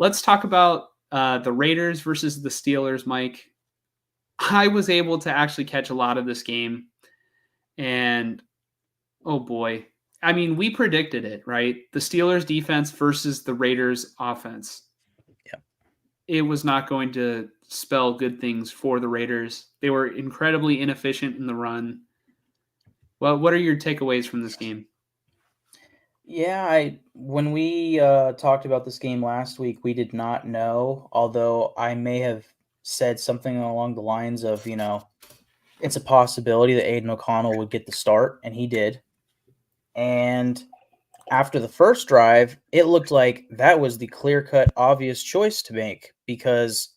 let's talk about the Raiders versus the Steelers, Mike. I was able to actually catch a lot of this game, and oh boy. I mean, we predicted it, right? The Steelers defense versus the Raiders offense. Yeah. It was not going to spell good things for the Raiders. They were incredibly inefficient in the run. Well, what are your takeaways from this game? Yeah, when we talked about this game last week, we did not know, although I may have said something along the lines of, it's a possibility that Aiden O'Connell would get the start, and he did. And after the first drive, it looked like that was the clear-cut, obvious choice to make, because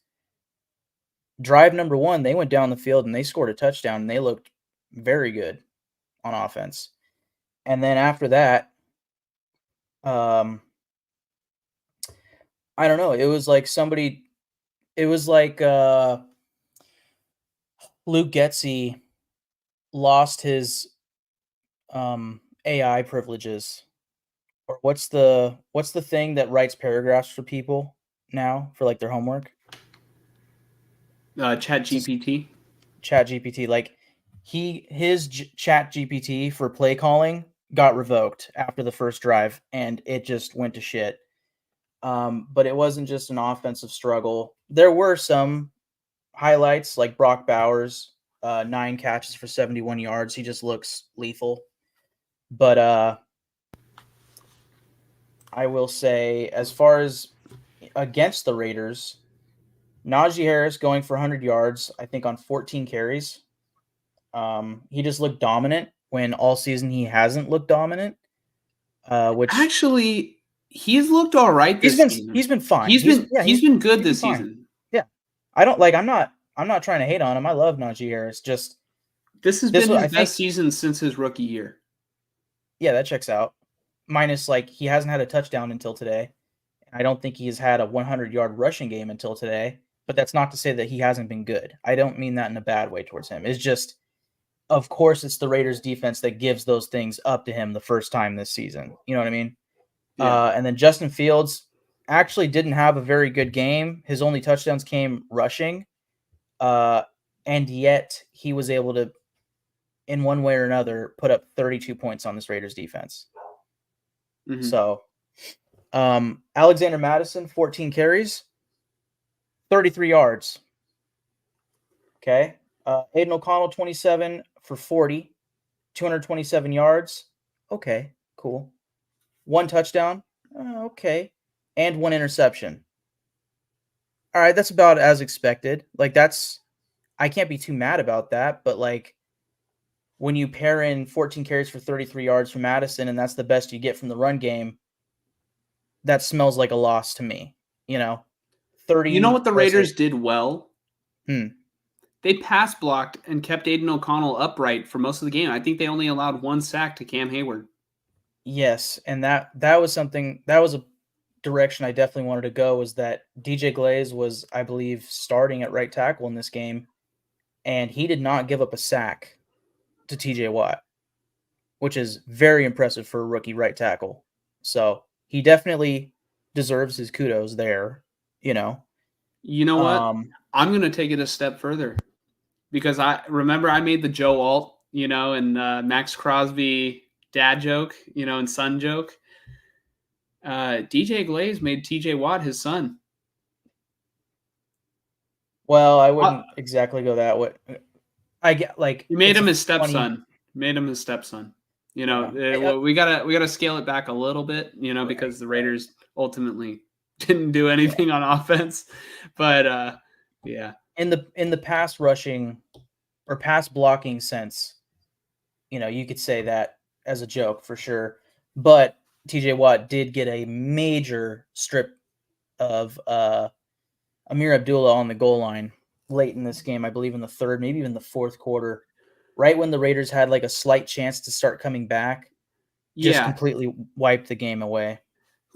drive number 1, they went down the field and they scored a touchdown, and they looked very good on offense. And then after that, I don't know. It was like Luke Getsy lost his AI privileges. Or what's the thing that writes paragraphs for people now for like their homework? Chat GPT. Chat GPT. Like his Chat GPT for play calling got revoked after the first drive, and it just went to shit. But it wasn't just an offensive struggle. There were some highlights, like Brock Bowers, 9 catches for 71 yards. He just looks lethal. But I will say, as far as against the Raiders, Najee Harris going for 100 yards, I think on 14 carries. He just looked dominant when all season he hasn't looked dominant. Which actually, he's looked all right this season. He's been fine. He's been good this season. Yeah, I don't like. I'm not trying to hate on him. I love Najee Harris. Just this has been his best season since his rookie year. Yeah, that checks out. Minus, like, he hasn't had a touchdown until today. I don't think he's had a 100-yard rushing game until today. But that's not to say that he hasn't been good. I don't mean that in a bad way towards him. It's just, of course, it's the Raiders defense that gives those things up to him the first time this season. You know what I mean? Yeah. And then Justin Fields actually didn't have a very good game. His only touchdowns came rushing. And yet he was able to, in one way or another, put up 32 points on this Raiders defense. Mm-hmm. So, Alexander Mattison, 14 carries, 33 yards. Okay. Aiden O'Connell, 27 for 40, 227 yards. Okay, cool. 1 touchdown. Okay. And 1 interception. All right, that's about as expected. Like, I can't be too mad about that, but like, when you pair in 14 carries for 33 yards from Madison, and that's the best you get from the run game, that smells like a loss to me. 30. You know what the Raiders did well? Hmm. They pass blocked and kept Aiden O'Connell upright for most of the game. I think they only allowed 1 sack to Cam Hayward. Yes, and that was something, that was a direction I definitely wanted to go, was that DJ Glaze was, I believe, starting at right tackle in this game, and he did not give up a sack to TJ Watt, which is very impressive for a rookie right tackle. So he definitely deserves his kudos there, You know what? I'm going to take it a step further, because I remember I made the Joe Alt, and Max Crosby dad joke, and son joke. DJ Glaze made TJ Watt his son. Well, I wouldn't exactly go that way. I get, like, he made him his stepson. Made him his stepson. We gotta scale it back a little bit, because the Raiders ultimately didn't do anything on offense. But yeah. In the pass rushing or pass blocking sense, you could say that as a joke for sure. But TJ Watt did get a major strip of Amir Abdullah on the goal line late in this game, I believe in the third, maybe even the fourth quarter, right when the Raiders had like a slight chance to start coming back. Just completely wiped the game away.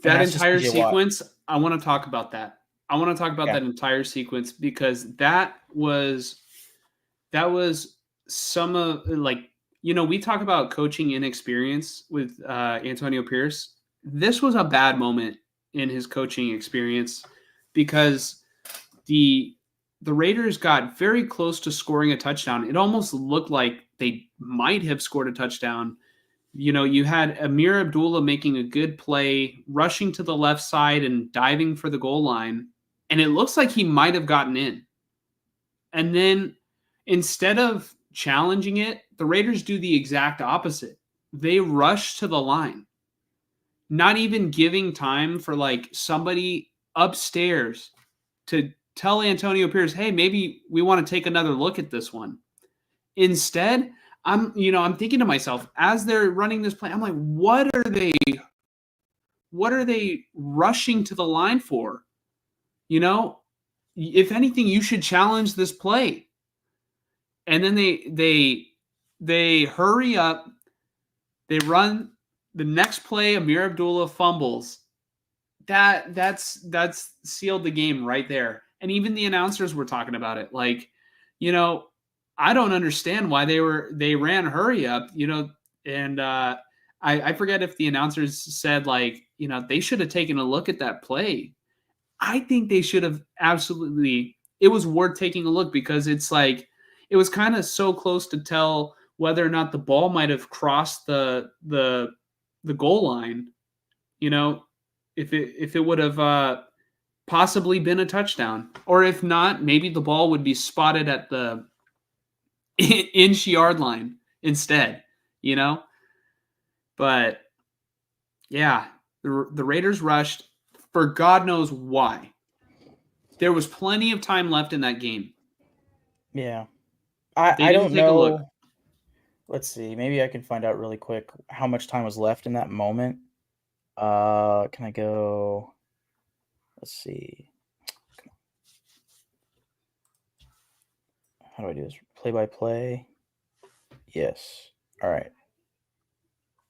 That entire sequence, I want to talk about that. I want to talk about that entire sequence, because that was some of, like, we talk about coaching inexperience with Antonio Pierce. This was a bad moment in his coaching experience because the Raiders got very close to scoring a touchdown. It almost looked like they might have scored a touchdown. You had Amir Abdullah making a good play, rushing to the left side and diving for the goal line, and it looks like he might have gotten in. And then instead of challenging it, the Raiders do the exact opposite. They rush to the line, not even giving time for like somebody upstairs to tell Antonio Pierce, hey, maybe we want to take another look at this one. Instead, I'm thinking to myself as they're running this play, I'm like, what are they rushing to the line for? If anything, you should challenge this play. And then they hurry up. They run the next play. Amir Abdullah fumbles. That's sealed the game right there. And even the announcers were talking about it. Like, I don't understand why they ran hurry up. And I forget if the announcers said like, they should have taken a look at that play. I think they should have absolutely. It was worth taking a look because it's like it was kind of so close to tell whether or not the ball might have crossed the goal line. If it would have possibly been a touchdown, or if not, maybe the ball would be spotted at the inch yard line instead. But yeah, the Raiders rushed for God knows why. There was plenty of time left in that game. Yeah. I don't know. Let's see. Maybe I can find out really quick how much time was left in that moment. Can I go? Let's see. How do I do this? Play by play. Yes. All right.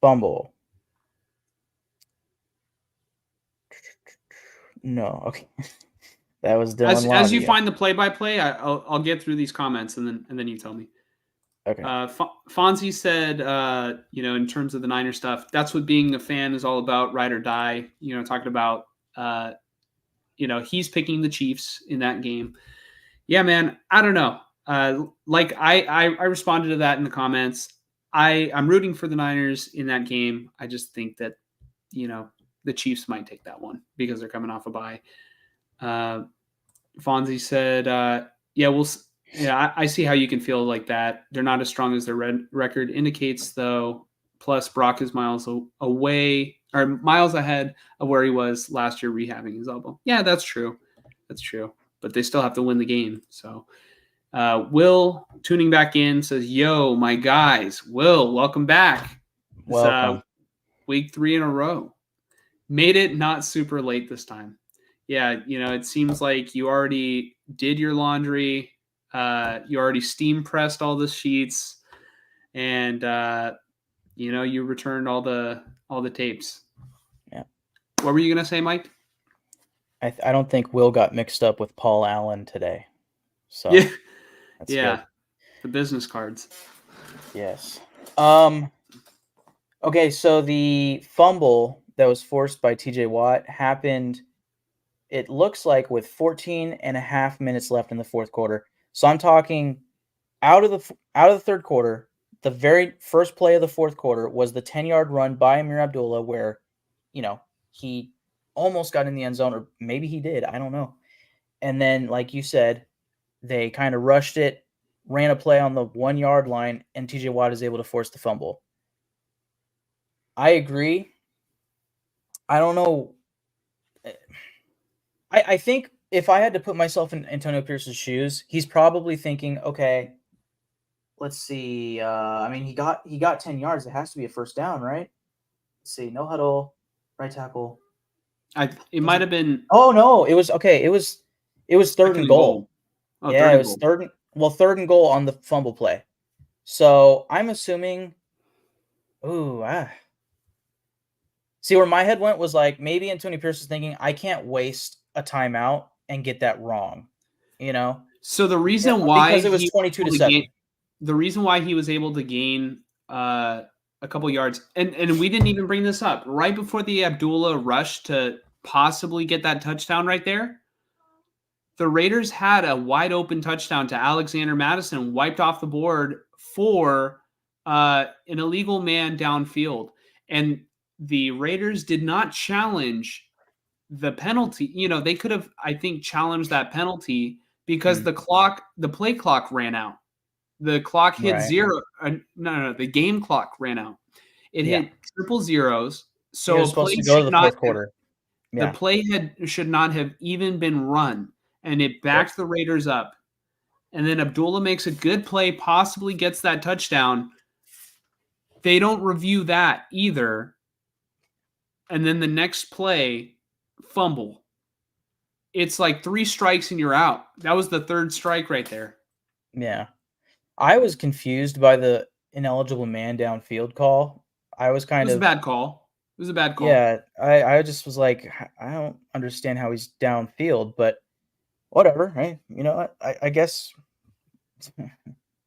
Fumble. No. Okay. That was Dylan. As you find the play-by-play, I'll get through these comments and then you tell me. Okay. Fonzie said, in terms of the Niner stuff, that's what being a fan is all about, ride or die. Talking about, he's picking the Chiefs in that game. Yeah, man, I don't know. I responded to that in the comments. I'm rooting for the Niners in that game. I just think that, the Chiefs might take that one because they're coming off a bye. Fonzie said, I see how you can feel like that. They're not as strong as their record indicates, though. Plus, Brock is miles ahead of where he was last year rehabbing his elbow. Yeah, that's true. But they still have to win the game. So, Will, tuning back in, says, yo, my guys. Will, welcome back. Welcome. Week 3 in a row. Made it not super late this time. Yeah, it seems like you already did your laundry. You already steam pressed all the sheets, and you returned all the tapes. Yeah. What were you gonna say, Mike? I don't think Will got mixed up with Paul Allen today. So yeah, that's good. The business cards. Yes. Okay, so the fumble that was forced by TJ Watt happened, it looks like, with 14 and a half minutes left in the fourth quarter. So I'm talking out of the third quarter, the very first play of the fourth quarter was the 10-yard run by Amir Abdullah where, he almost got in the end zone, or maybe he did. I don't know. And then, like you said, they kind of rushed it, ran a play on the 1-yard line, and TJ Watt is able to force the fumble. I agree. I don't know. I think if I had to put myself in Antonio Pierce's shoes, he's probably thinking, okay, let's see. He got 10 yards. It has to be a first down, right? Let's see. No huddle, right tackle. It might have been. Oh no, it was okay. It was third and goal. Oh, yeah, it was third and goal on the fumble play. So I'm assuming. See, where my head went was like maybe Antonio Pierce is thinking, I can't waste a timeout and get that wrong, So the reason why because it was 22-7. The reason why he was able to gain a couple yards, and we didn't even bring this up right before the Abdullah rush to possibly get that touchdown right there. the Raiders had a wide open touchdown to Alexander Madison, wiped off the board for an illegal man downfield. And the Raiders did not challenge the penalty. They could have, I think, challenged that penalty because the play clock ran out. The clock hit zero. No, the game clock ran out. It hit triple zeros. So was supposed to go to the fourth quarter. The play should not have even been run, and it backed the Raiders up. And then Abdullah makes a good play, possibly gets that touchdown. They don't review that either. And then the next play, fumble. It's like 3 strikes and you're out. That was the 3rd strike right there. Yeah. I was confused by the ineligible man downfield call. I was kind of... It was a bad call. It was a bad call. Yeah, I just was like, I don't understand how he's downfield, but whatever, right? You know what? I guess...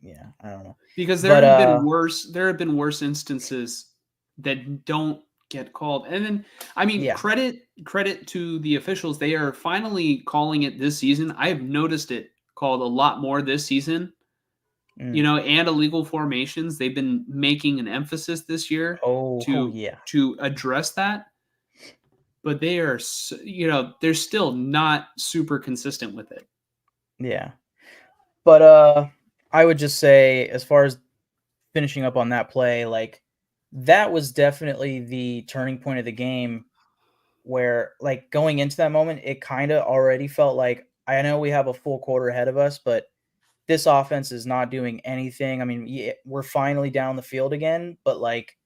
yeah, I don't know. Because there have been worse instances that don't get called. And then, I mean, credit to the officials. They are finally calling it this season. I have noticed it called a lot more this season. And illegal formations. They've been making an emphasis this year to address that. But they are, they're still not super consistent with it. Yeah. But I would just say, as far as finishing up on that play, like, that was definitely the turning point of the game where, like, going into that moment, it kind of already felt like, I know we have a full quarter ahead of us, but this offense is not doing anything. I mean, we're finally down the field again, but, like,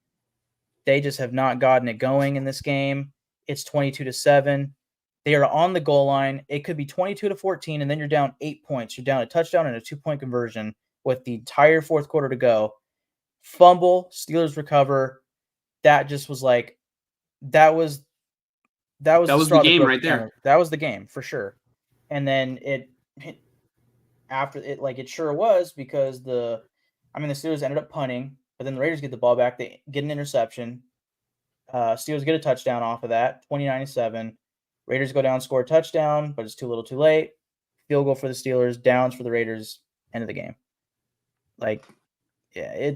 they just have not gotten it going in this game. It's 22-7. They are on the goal line. It could be 22-14, and then you're down 8 points. You're down a touchdown and a 2-point conversion with the entire fourth quarter to go. Fumble, Steelers recover. That just was like, that was the game right there. That was the game for sure. And then it sure was, because the Steelers ended up punting, but then the Raiders get the ball back. They get an interception. Steelers get a touchdown off of that, 29-7. Raiders go down, score a touchdown, but it's too little too late. Field goal for the Steelers, downs for the Raiders, end of the game. Like, yeah,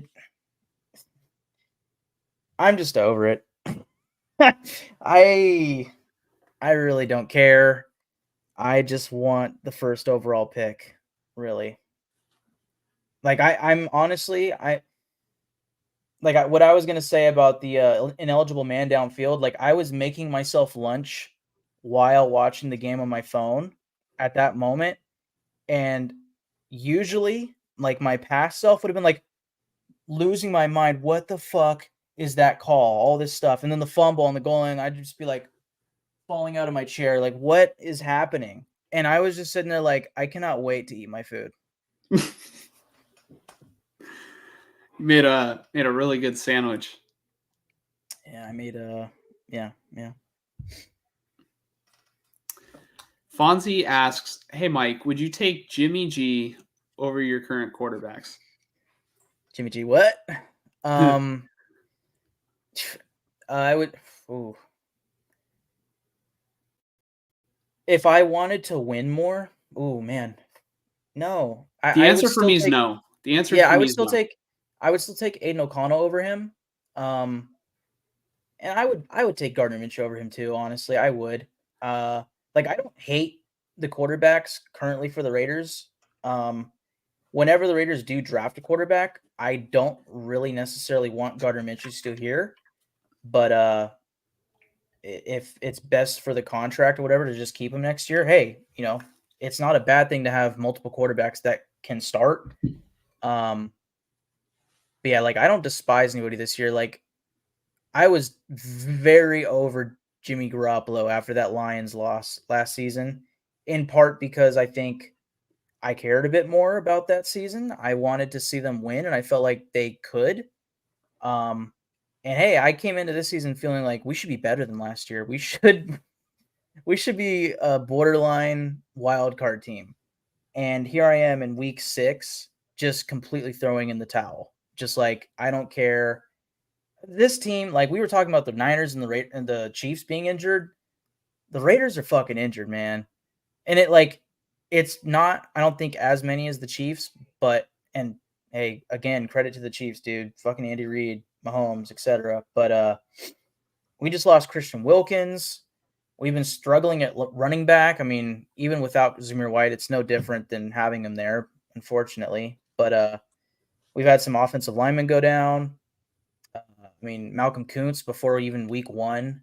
I'm just over it. I really don't care. I just want the first overall pick, really. Like, I'm honestly, what I was going to say about the ineligible man downfield, like, I was making myself lunch while watching the game on my phone at that moment. And usually, like, my past self would have been like losing my mind. What the fuck is that call? All this stuff. And then the fumble on the goal line, I'd just be like falling out of my chair. Like, what is happening? And I was just sitting there like, I cannot wait to eat my food. Made a really good sandwich. Yeah, I made yeah. Fonzie asks, "Hey Mike, would you take Jimmy G over your current quarterbacks?" Jimmy G, what? I would. Ooh. If I wanted to win more, man, no. The answer for me is no. The answer. Yeah, I would still take Aiden O'Connell over him. And I would take Gardner Minshew over him too. Honestly, I would. Like, I don't hate the quarterbacks currently for the Raiders. Whenever the Raiders do draft a quarterback, I don't really necessarily want Gardner Minshew still here. But if it's best for the contract or whatever to just keep him next year, hey, it's not a bad thing to have multiple quarterbacks that can start. But yeah, like, I don't despise anybody this year. Like, I was very over Jimmy Garoppolo after that Lions loss last season, in part because I think I cared a bit more about that season. I wanted to see them win, and I felt like they could. And hey, I came into this season feeling like we should be better than last year. We should be a borderline wild card team. And here I am in week 6, just completely throwing in the towel. Just like, I don't care. This team, like, we were talking about the Niners and the Chiefs being injured. The Raiders are fucking injured, man. And it, like, It's not, I don't think, as many as the Chiefs, but, and hey, again, credit to the Chiefs, dude. Fucking Andy Reid, Mahomes, etc. But we just lost Christian Wilkins. We've been struggling at running back. I mean, even without Zamir White, it's no different than having him there, unfortunately. But we've had some offensive linemen go down. I mean, Malcolm Kuntz before even week 1.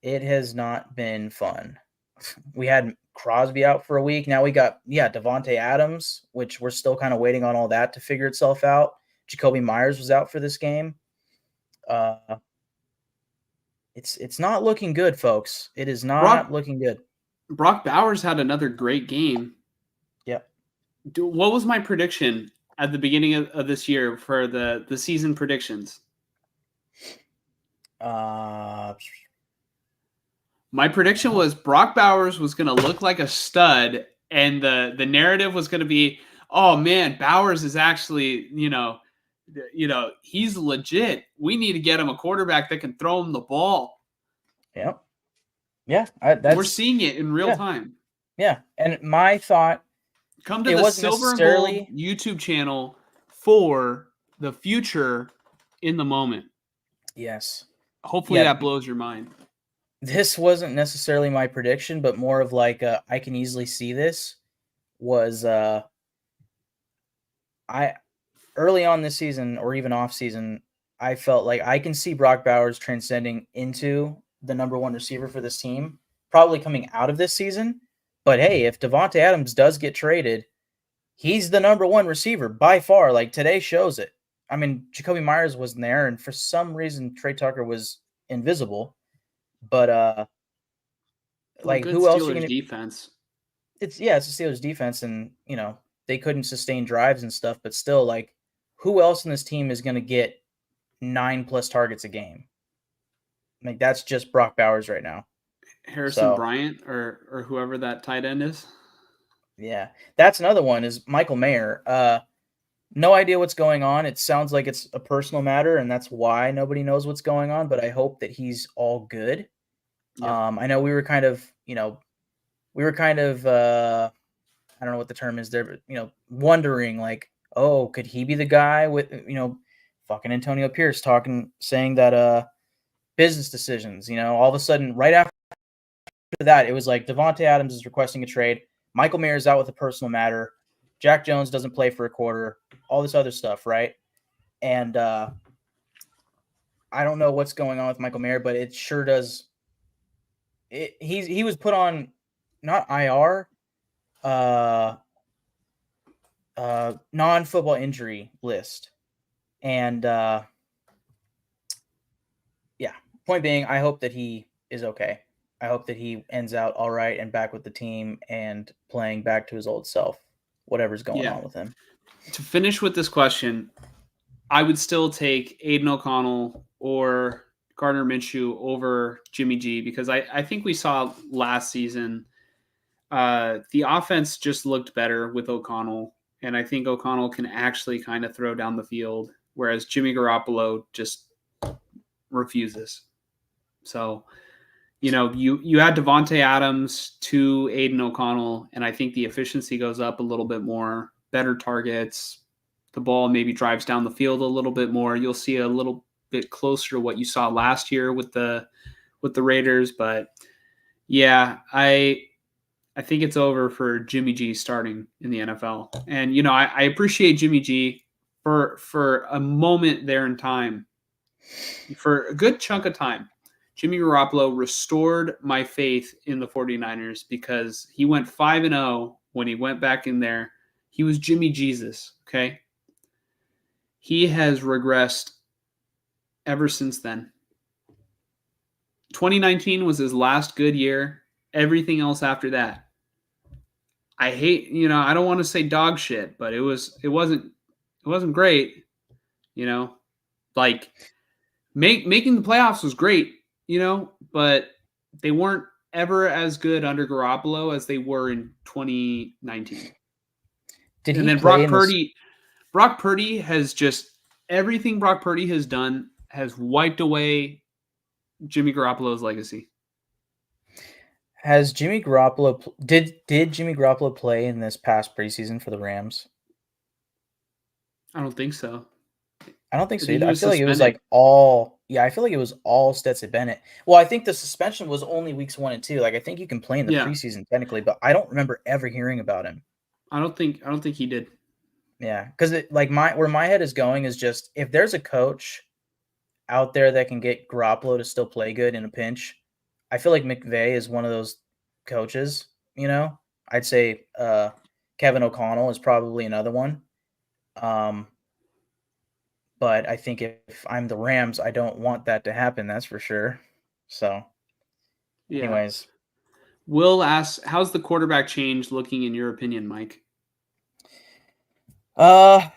It has not been fun. We had Crosby out for a week. Now we got, Devontae Adams, which we're still kind of waiting on all that to figure itself out. Jacoby Myers was out for this game. It's not looking good, folks. It is not looking good. Brock Bowers had another great game. Yep. What was my prediction at the beginning of this year for the season predictions? Uh, My prediction was Brock Bowers was going to look like a stud, and the narrative was going to be, oh man, Bowers is actually, he's legit. We need to get him a quarterback that can throw him the ball. Yep. Yeah, we're seeing it in real time. Yeah, and my thought, come to the Silver and Gold YouTube channel for the future in the moment. Yes. Hopefully that blows your mind. This wasn't necessarily my prediction, but more of like I can easily see this was I early on this season or even off season, I felt like I can see Brock Bowers transcending into the number 1 receiver for this team, probably coming out of this season. But hey, if Devontae Adams does get traded, he's the number 1 receiver by far. Like today shows it. I mean, Jacoby Myers wasn't there, and for some reason Trey Tucker was invisible. But like who else? Steelers defense. It's the Steelers defense, and they couldn't sustain drives and stuff. But still, like, who else in this team is going to get 9+ targets a game? Like that's just Brock Bowers right now. Harrison Bryant or whoever that tight end is. Yeah, that's another one. Is Michael Mayer. No idea what's going on. It sounds like it's a personal matter, and that's why nobody knows what's going on. But I hope that he's all good. Yep. I know we were kind of, I don't know what the term is there, but wondering like, oh, could he be the guy with, fucking Antonio Pierce saying that business decisions, all of a sudden right after that, it was like Devontae Adams is requesting a trade. Michael Mayer is out with a personal matter. Jack Jones doesn't play for a quarter, all this other stuff, right? And I don't know what's going on with Michael Mayer, but it sure does. He was put on not IR, non-football injury list. And point being, I hope that he is okay. I hope that he ends out all right and back with the team and playing back to his old self, whatever's going on with him. To finish with this question, I would still take Aiden O'Connell or Gardner Minshew over Jimmy G, because I think we saw last season the offense just looked better with O'Connell, and I think O'Connell can actually kind of throw down the field, whereas Jimmy Garoppolo just refuses. So, you add Devontae Adams to Aiden O'Connell, and I think the efficiency goes up a little bit more, better targets, the ball maybe drives down the field a little bit more. You'll see a little bit closer to what you saw last year with the Raiders. But yeah, I think it's over for Jimmy G starting in the NFL. And, I appreciate Jimmy G for a moment there in time, for a good chunk of time. Jimmy Garoppolo restored my faith in the 49ers because he went 5-0 when he went back in there. He was Jimmy Jesus, okay? He has regressed ever since then. 2019 was his last good year. Everything else after that, I hate, I don't want to say dog shit, but it wasn't great, like making the playoffs was great, but they weren't ever as good under Garoppolo as they were in 2019. And then Brock Purdy has just, everything Brock Purdy has done has wiped away Jimmy Garoppolo's legacy. Has Jimmy Garoppolo did Jimmy Garoppolo play in this past preseason for the Rams? I don't think so. I don't think I so think he either. I was feel like it was suspended. like all I feel like it was all Stetson Bennett. Well, I think the suspension was only weeks 1 and 2. Like I think you can play in the Yeah, preseason technically, but I don't remember ever hearing about him. I don't think he did. Yeah, because like where my head is going is just if there's a coach out there that can get Garoppolo to still play good in a pinch, I feel like McVay is one of those coaches. You know, I'd say Kevin O'Connell is probably another one. Um, but I think if I'm the Rams, I don't want that to happen. That's for sure. So, Yeah. anyways, Will asks, how's the quarterback change looking in your opinion, Mike? uh,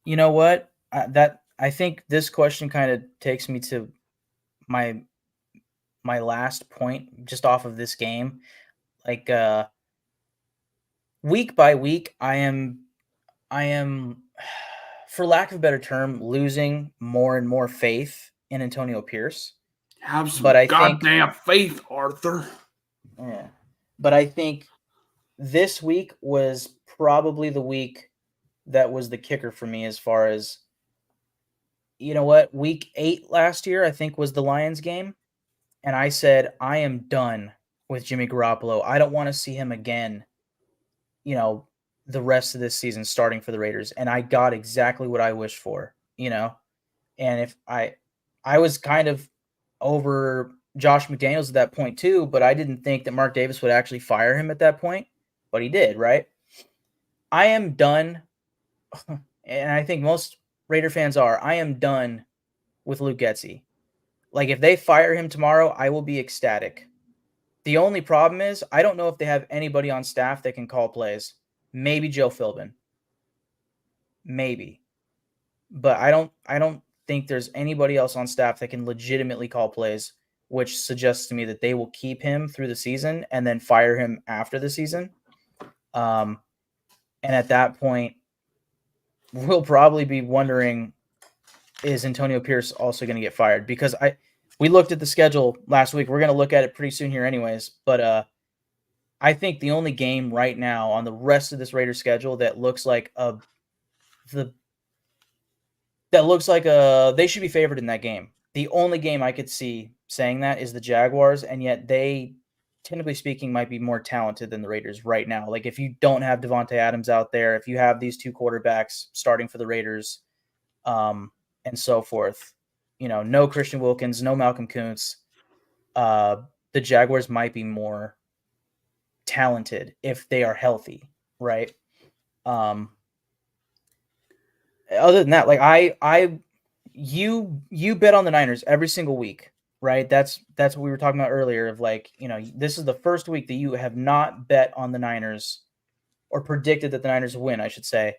you know what? I think this question kind of takes me to my last point just off of this game. Like week by week, I am for lack of a better term, losing more and more faith in Antonio Pierce. Have But some I think goddamn faith, Arthur. yeah. But I think this week was probably the week that was the kicker for me as far as you know what, week 8 last year I think was the Lions game, and I said I am done with Jimmy Garoppolo. I don't want to see him again, you know, the rest of this season starting for the Raiders, and I got exactly what I wished for, you know. And if I was kind of over Josh McDaniels at that point too, but I didn't think that Mark Davis would actually fire him at that point, but he did, right? I am done, and I think most Raider fans are. I am done with Luke Getsy. Like if they fire him tomorrow, I will be ecstatic. The only problem is I don't know if they have anybody on staff that can call plays. Maybe Joe Philbin. Maybe. But I don't think there's anybody else on staff that can legitimately call plays, which suggests to me that they will keep him through the season and then fire him after the season. Um, and at that point, we'll probably be wondering, is Antonio Pierce also going to get fired? Because we looked at the schedule last week. We're going to look at it pretty soon here, anyways. But I think the only game right now on the rest of this Raiders schedule that looks like the they should be favored in that game. The only game I could see saying that is the Jaguars, and yet they, technically speaking, might be more talented than the Raiders right now. Like if you don't have Devontae Adams out there, if you have these two quarterbacks starting for the Raiders, and so forth, you know, no Christian Wilkins, no Malcolm Kuntz, the Jaguars might be more talented if they are healthy, right? Um, Other than that, like you bet on the Niners every single week, right? That's what we were talking about earlier of like, you know, this is the first week that you have not bet on the Niners or predicted that the Niners win, I should say,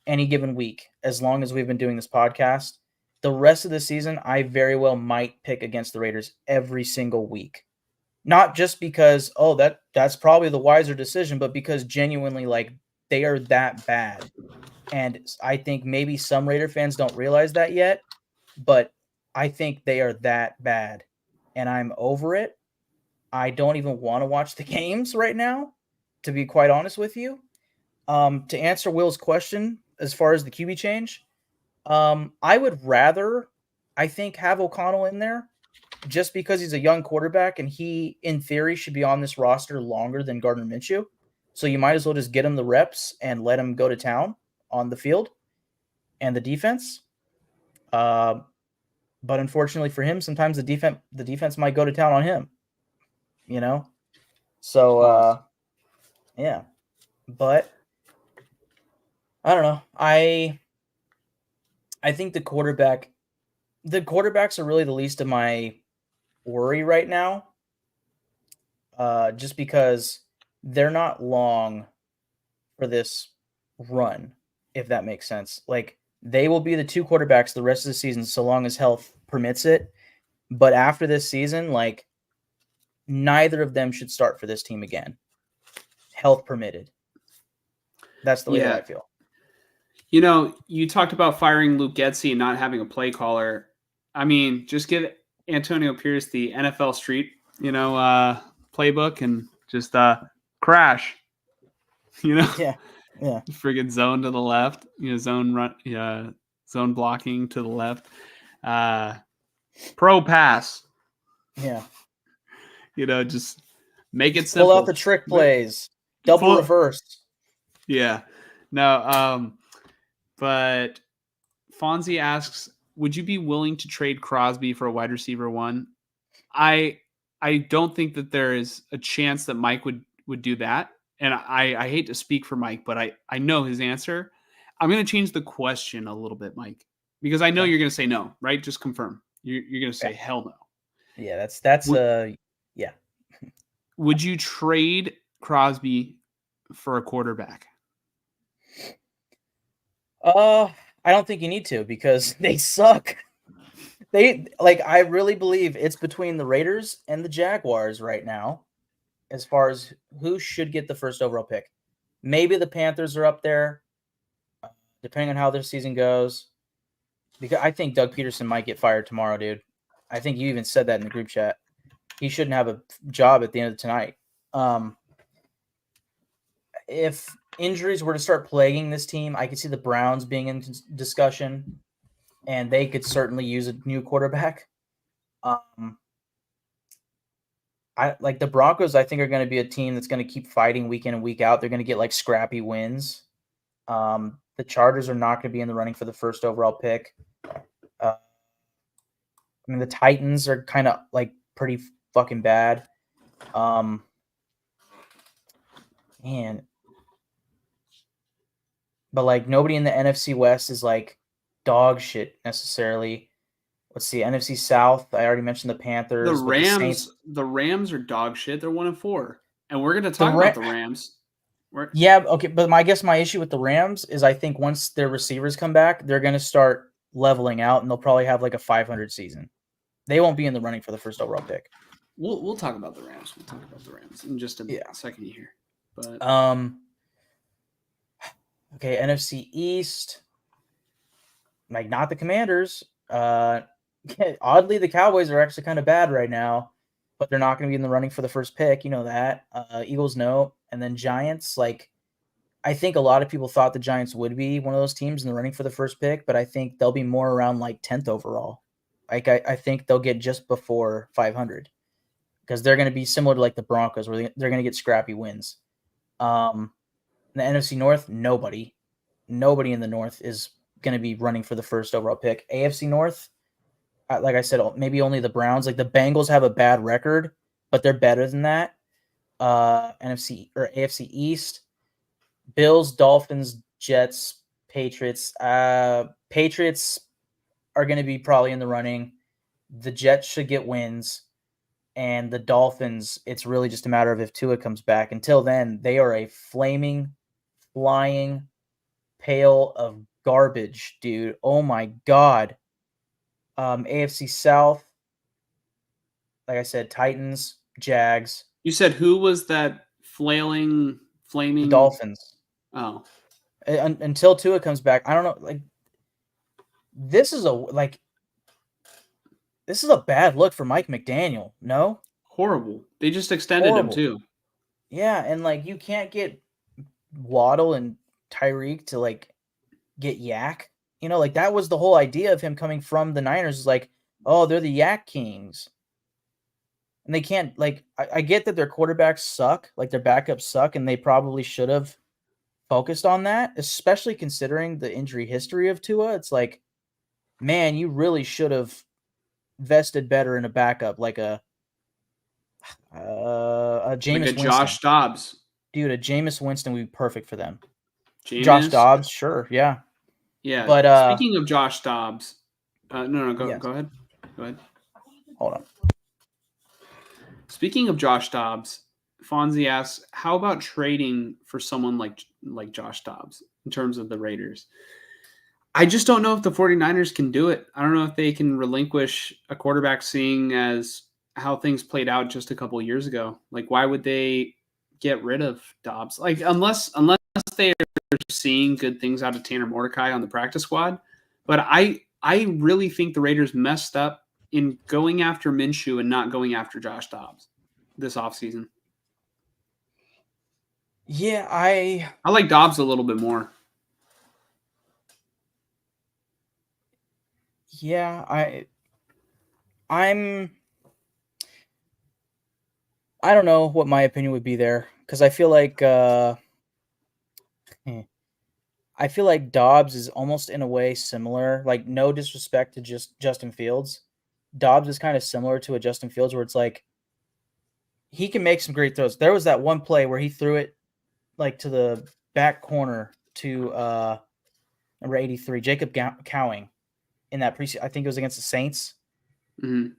any given week as long as we've been doing this podcast. The rest of the season, I very well might pick against the Raiders every single week. Not just because, oh, that's probably the wiser decision, but because genuinely like they are that bad. And I think maybe some Raider fans don't realize that yet, but I think they are that bad. And I'm over it. I don't even want to watch the games right now, to be quite honest with you. To answer Will's question, as far as the QB change, I would rather, I think, have O'Connell in there just because he's a young quarterback and he, in theory, should be on this roster longer than Gardner Minshew. So you might as well just get him the reps and let him go to town on the field and the defense. But unfortunately for him, sometimes the defense might go to town on him. You know, so yeah. But I don't know. I think the quarterbacks are really the least of my worry right now. Just because they're not long for this run, if that makes sense. Like they will be the two quarterbacks the rest of the season, so long as health permits it. But after this season, like neither of them should start for this team again, health permitted. That's the way that Yeah. I feel. You know, you talked about firing Luke Getsy and not having a play caller. I mean, just give Antonio Pierce the NFL street, you know, playbook and just crash. Yeah. Friggin' zone to the left. Zone run. Zone blocking to the left. Pro pass. Yeah. Just make it Pull simple. out the trick plays. Double reverse. Yeah. No. But Fonzie asks, would you be willing to trade Crosby for a wide receiver 1? I don't think that there is a chance that Mike would do that. And I hate to speak for Mike, but I know his answer. I'm going to change the question a little bit, Mike, because I know you're going to say no, right? Just confirm. You're going to say hell no. Yeah, that's yeah. Would you trade Crosby for a quarterback? I don't think you need to because they suck. I really believe it's between the Raiders and the Jaguars right now as far as who should get the first overall pick. Maybe the Panthers are up there, depending on how their season goes. Because I think Doug Peterson might get fired tomorrow, dude. I think you even said that in the group chat. He shouldn't have a job at the end of tonight. If injuries were to start plaguing this team, I could see the Browns being in discussion, and they could certainly use a new quarterback. The Broncos, I think, are going to be a team that's going to keep fighting week in and week out. They're going to get scrappy wins. The Chargers are not going to be in the running for the first overall pick. The Titans are kind of pretty fucking bad. But nobody in the NFC West is dog shit necessarily. Let's see, NFC South. I already mentioned the Panthers. The Rams are dog shit. They're 1-4, and we're going to talk about the Rams. Yeah, okay, but I guess my issue with the Rams is I think once their receivers come back, they're going to start leveling out, and they'll probably have a 500 season. They won't be in the running for the first overall pick. We'll talk about the Rams. We'll talk about the Rams in just a second here. But okay, NFC East. Not the Commanders. Oddly, the Cowboys are actually kind of bad right now, but they're not going to be in the running for the first pick. You know that. Eagles, no. And then Giants, I think a lot of people thought the Giants would be one of those teams in the running for the first pick, but I think they'll be more around 10th overall. I think they'll get just before 500 because they're going to be similar to the Broncos where they're going to get scrappy wins. In the NFC North, nobody in the North is going to be running for the first overall pick. AFC North, like I said, maybe only the Browns. The Bengals have a bad record, but they're better than that. NFC or AFC East, Bills, Dolphins, Jets, Patriots. Patriots are going to be probably in the running. The Jets should get wins. And the Dolphins, it's really just a matter of if Tua comes back. Until then, they are a flaming, flying pail of garbage, dude. Oh my God. AFC South, like I said, Titans, Jags. You said who was that flaming? The Dolphins. Oh. Until Tua comes back, I don't know. This is a bad look for Mike McDaniel. No? Horrible. They just extended him too. Yeah, and you can't get Waddle and Tyreek to get Yak. That was the whole idea of him coming from the Niners is oh, they're the Yak Kings. And they can't I get that their quarterbacks suck, their backups suck, and they probably should have focused on that, especially considering the injury history of Tua. It's man, you really should have vested better in a backup a Jameis Winston. Josh Dobbs. Dude, a Jameis Winston would be perfect for them. Jameis? Josh Dobbs, sure, yeah. Yeah, but speaking of Josh Dobbs, go ahead. Go ahead. Hold on. Speaking of Josh Dobbs, Fonzie asks, how about trading for someone like Josh Dobbs in terms of the Raiders? I just don't know if the 49ers can do it. I don't know if they can relinquish a quarterback seeing as how things played out just a couple of years ago. Why would they get rid of Dobbs? Unless they are seeing good things out of Tanner Mordecai on the practice squad. But I really think the Raiders messed up in going after Minshew and not going after Josh Dobbs. this offseason. Yeah, I like Dobbs a little bit more. Yeah, I'm I don't know what my opinion would be there because I feel like Dobbs is almost in a way similar. Like, no disrespect to just Justin Fields, Dobbs is kind of similar to a Justin Fields where it's like he can make some great throws. There was that one play where he threw it like to the back corner to number 83, Jacob Cowing in that preseason. I think it was against the Saints. Mm-hmm.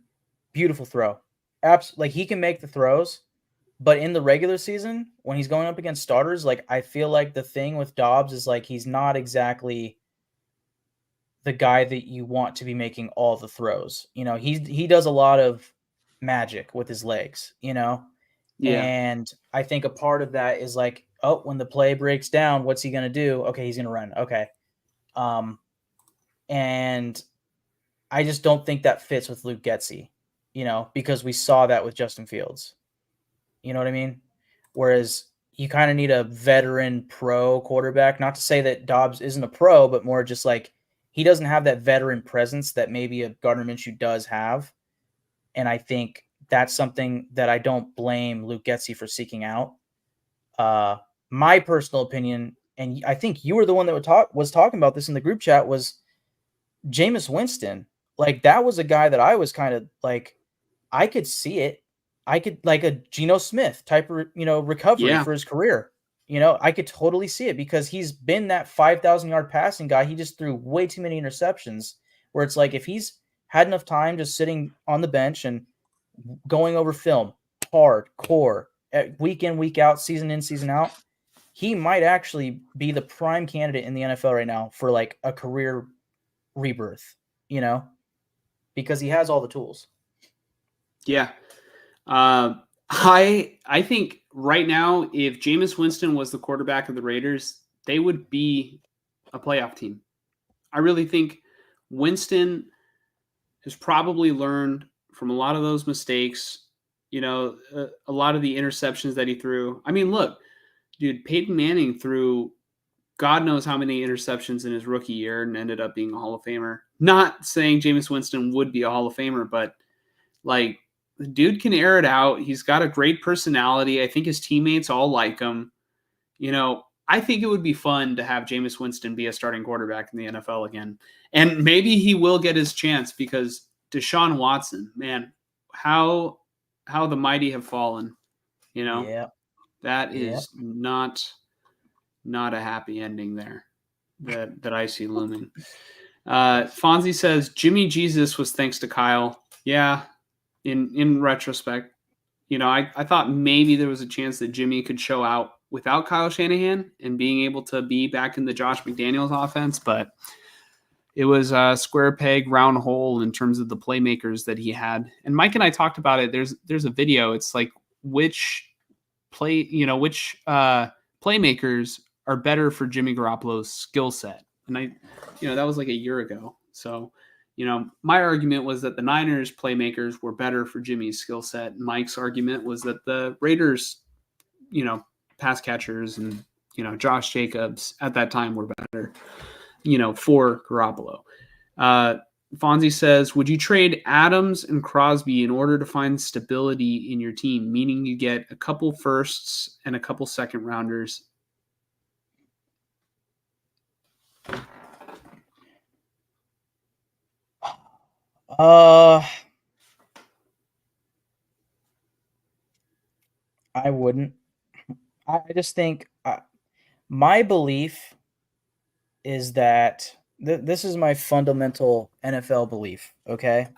Beautiful throw. Like, he can make the throws, but in the regular season, when he's going up against starters, like, I feel like the thing with Dobbs is like he's not exactly the guy that you want to be making all the throws. You know, he does a lot of magic with his legs, you know? Yeah. And I think a part of that is like, oh, when the play breaks down, what's he going to do? Okay, he's going to run. Okay. And I just don't think that fits with Luke Getsy, you know, because we saw that with Justin Fields. You know what I mean? Whereas you kind of need a veteran pro quarterback. Not to say that Dobbs isn't a pro, but more just like he doesn't have that veteran presence that maybe a Gardner Minshew does have. And I think that's something that I don't blame Luke Getsy for seeking out. My personal opinion, and I think you were the one that was talking about this in the group chat, was Jameis Winston. Like, that was a guy that I was kind of like, I could see it. I could, like, a Geno Smith type of, recovery for his career. You know, I could totally see it because he's been that 5,000-yard passing guy. He just threw way too many interceptions where it's like if he's had enough time just sitting on the bench and going over film, hard, core, week in, week out, season in, season out, he might actually be the prime candidate in the NFL right now for like a career rebirth, you know, because he has all the tools. Yeah. I think right now, if Jameis Winston was the quarterback of the Raiders, they would be a playoff team. I really think Winston has probably learned from a lot of those mistakes, you know, a lot of the interceptions that he threw. I mean, look, dude, Peyton Manning threw God knows how many interceptions in his rookie year and ended up being a Hall of Famer. Not saying Jameis Winston would be a Hall of Famer, but like, the dude can air it out. He's got a great personality. I think his teammates all like him. You know, I think it would be fun to have Jameis Winston be a starting quarterback in the NFL again. And maybe he will get his chance because Deshaun Watson, man, how the mighty have fallen. You know, that is not a happy ending there that I see looming. Fonzie says Jimmy Jesus was thanks to Kyle. Yeah. In retrospect, you know, I thought maybe there was a chance that Jimmy could show out without Kyle Shanahan and being able to be back in the Josh McDaniels offense, but it was a square peg, round hole in terms of the playmakers that he had. And Mike and I talked about it. There's a video. It's like which playmakers are better for Jimmy Garoppolo's skill set. And that was like a year ago. So, my argument was that the Niners playmakers were better for Jimmy's skill set. Mike's argument was that the Raiders, pass catchers and, Josh Jacobs at that time were better, for Garoppolo. Fonzie says, would you trade Adams and Crosby in order to find stability in your team, meaning you get a couple firsts and a couple second rounders? I wouldn't. I just think my belief is that this is my fundamental NFL belief. Okay.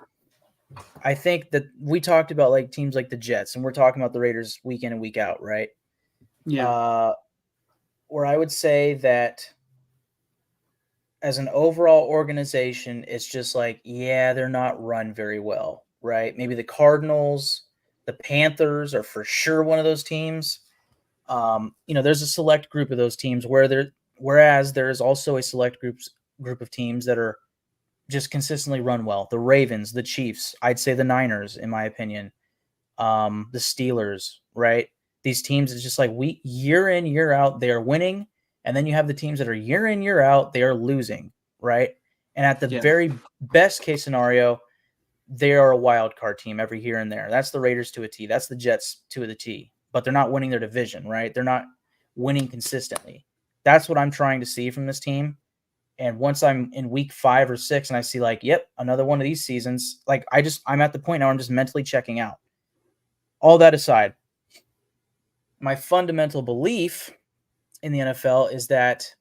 I think that we talked about like teams like the Jets, and we're talking about the Raiders week in and week out, right? Yeah. Where I would say that as an overall organization, it's just like, yeah, they're not run very well, right? Maybe the Cardinals, the Panthers are for sure one of those teams. There's a select group of those teams whereas there is also a select group of teams that are just consistently run well. The Ravens, the Chiefs, I'd say the Niners, in my opinion. the Steelers, right? These teams, it's just like year in, year out, they are winning. And then you have the teams that are year in, year out, they are losing, right? And at the very best case scenario, they are a wild card team every here and there. That's the Raiders to a T. That's the Jets to the T. But they're not winning their division, right? They're not winning consistently. That's what I'm trying to see from this team. And once I'm in week 5 or 6 and I see like, yep, another one of these seasons, like I'm at the point now where I'm just mentally checking out. All that aside, my fundamental belief in the NFL is that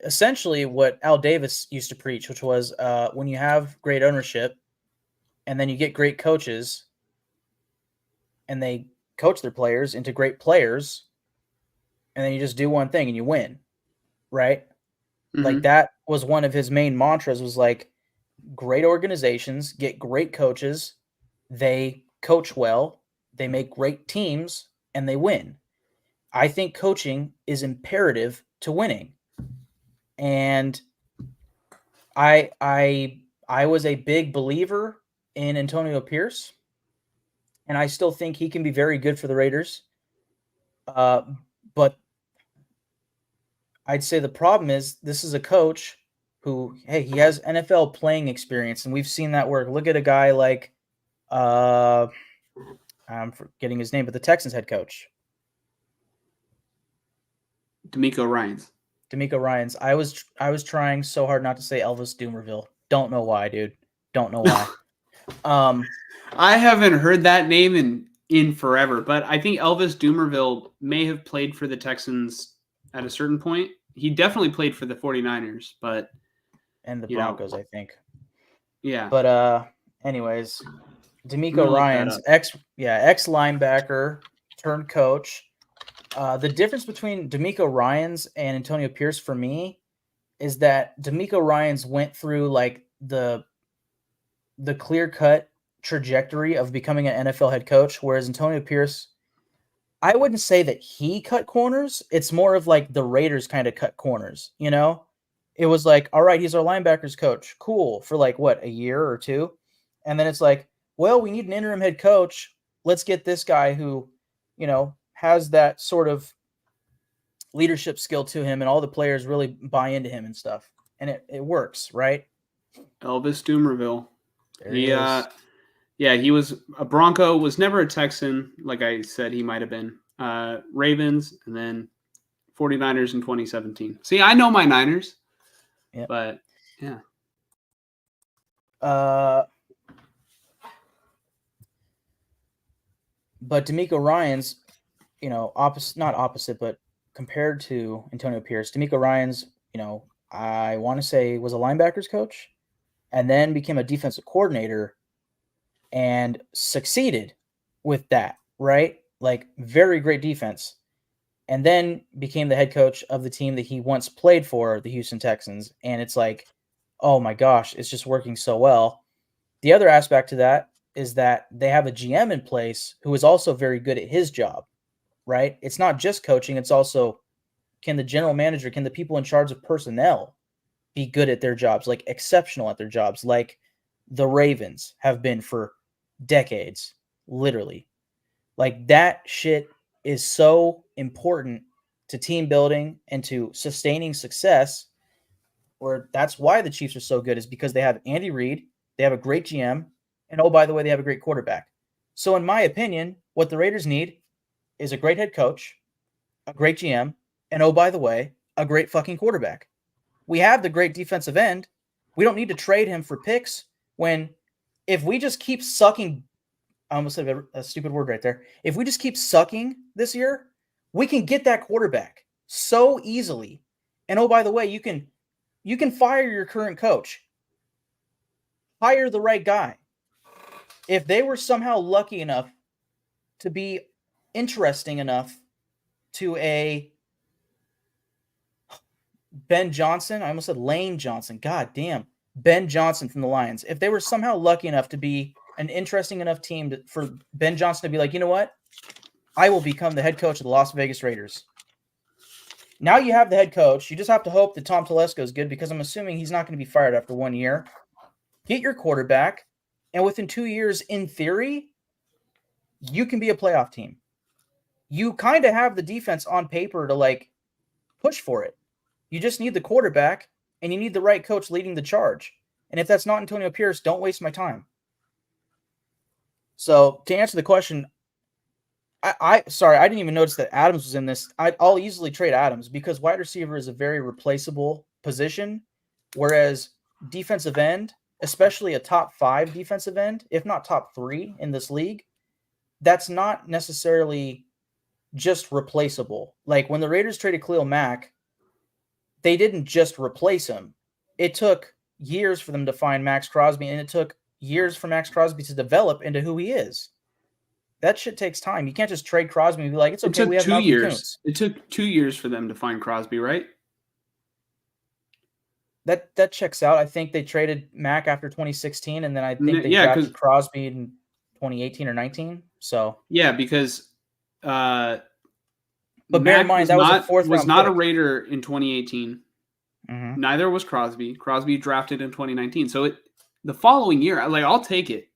essentially what Al Davis used to preach, which was when you have great ownership and then you get great coaches and they coach their players into great players, and then you just do one thing and you win, right? Like that was one of his main mantras, was like, great organizations get great coaches, they coach well, they make great teams, and they win. I think coaching is imperative to winning. And I was a big believer in Antonio Pierce, and I still think he can be very good for the Raiders. But I'd say the problem is this is a coach who, hey, he has NFL playing experience, and we've seen that work. Look at a guy like, I'm forgetting his name, but the Texans head coach. DeMeco Ryans. I was trying so hard not to say Elvis Dumervil. Don't know why, dude. Don't know why. I haven't heard that name in forever, but I think Elvis Dumervil may have played for the Texans at a certain point. He definitely played for the 49ers, but and the Broncos, I think. Yeah. But anyways, DeMeco Ryans, ex linebacker turned coach. The difference between DeMeco Ryans and Antonio Pierce for me is that DeMeco Ryans went through like the clear-cut trajectory of becoming an NFL head coach, whereas Antonio Pierce, I wouldn't say that he cut corners. It's more of like the Raiders kind of cut corners, you know? It was like, all right, he's our linebackers coach. Cool. For like, what, a year or two? And then it's like, well, we need an interim head coach. Let's get this guy who, you know, has that sort of leadership skill to him, and all the players really buy into him and stuff. And it works, right? Elvis Dumervil. He was a Bronco, was never a Texan. Like I said, he might have been. Ravens, and then 49ers in 2017. See, I know my Niners. Yep. But, yeah. But DeMeco Ryans, you know, not opposite, but compared to Antonio Pierce, DeMeco Ryans, you know, I want to say was a linebackers coach and then became a defensive coordinator and succeeded with that, right? Like, very great defense. And then became the head coach of the team that he once played for, the Houston Texans. And it's like, oh my gosh, it's just working so well. The other aspect to that is that they have a GM in place who is also very good at his job, right? It's not just coaching. It's also, can the general manager, can the people in charge of personnel be good at their jobs, like exceptional at their jobs, like the Ravens have been for decades, literally. Like, that shit is so important to team building and to sustaining success, or that's why the Chiefs are so good, is because they have Andy Reid, they have a great GM, and oh, by the way, they have a great quarterback. So in my opinion, what the Raiders need is a great head coach, a great GM, and oh, by the way, a great fucking quarterback. We have the great defensive end. We don't need to trade him for picks when, if we just keep sucking, I almost said a stupid word right there. If we just keep sucking this year, we can get that quarterback so easily. And oh, by the way, you can fire your current coach. Hire the right guy. If they were somehow lucky enough to be interesting enough to a Ben Johnson, I almost said Lane Johnson. God damn. Ben Johnson from the Lions. If they were somehow lucky enough to be an interesting enough team for Ben Johnson to be like, you know what? I will become the head coach of the Las Vegas Raiders. Now you have the head coach. You just have to hope that Tom Telesco is good, because I'm assuming he's not going to be fired after 1 year. Get your quarterback, and within 2 years, in theory, you can be a playoff team. You kind of have the defense on paper to like push for it. You just need the quarterback and you need the right coach leading the charge. And if that's not Antonio Pierce, don't waste my time. So to answer the question, sorry, I didn't even notice that Adams was in this. I'll easily trade Adams because wide receiver is a very replaceable position, whereas defensive end, especially a top 5 defensive end, if not top 3 in this league, that's not necessarily just replaceable. Like when the Raiders traded Khalil Mack, they didn't just replace him. It took years for them to find Max Crosby, and it took years for Max Crosby to develop into who he is. That shit takes time. You can't just trade Crosby and be like, it's okay, we have Malcolm Kuntz. It took 2 years for them to find Crosby, right? That checks out. I think they traded Mack after 2016, and then I think they drafted Crosby in 2018 or 19. So yeah, because but bear in mind that was a fourth round was not pick. a Raider in 2018. Mm-hmm. Neither was Crosby. Crosby drafted in 2019. So the following year, like I'll take it,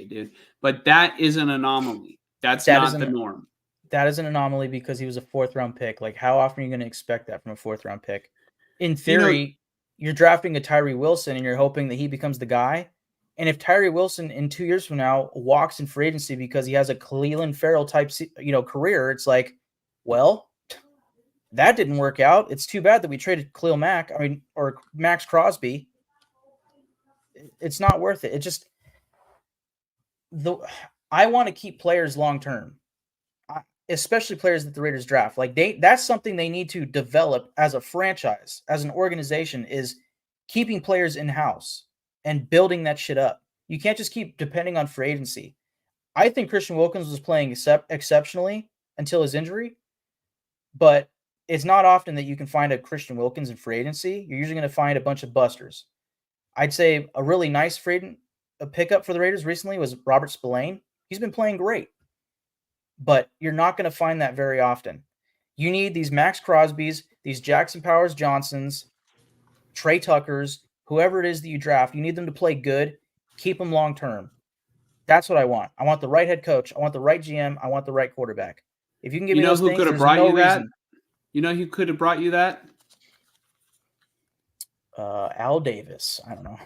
dude. But that is an anomaly. That's not the norm. That is an anomaly because he was a 4th round pick. Like, how often are you going to expect that from a 4th round pick? In theory, you're drafting a Tyree Wilson and you're hoping that he becomes the guy. And if Tyree Wilson in 2 years from now walks in free agency because he has a Cleveland Farrell type, career, it's like, well, that didn't work out. It's too bad that we traded Khalil Mack. Or Max Crosby. It's not worth it. It just I want to keep players long term, especially players that the Raiders draft. Like that's something they need to develop as a franchise, as an organization, is keeping players in house and building that shit up. You can't just keep depending on free agency. I think Christian Wilkins was playing exceptionally until his injury, but it's not often that you can find a Christian Wilkins in free agency. You're usually going to find a bunch of busters. I'd say a really nice a pickup for the Raiders recently was Robert Spillane. He's been playing great, but you're not going to find that very often. You need these Max Crosbys, these Jackson Powers Johnsons, Trey Tuckers, whoever it is that you draft. You need them to play good, keep them long term. That's what I want. I want the right head coach. I want the right GM. I want the right quarterback. If you can give me those things, there's no reason. You know who could have brought you that? Al Davis. I don't know.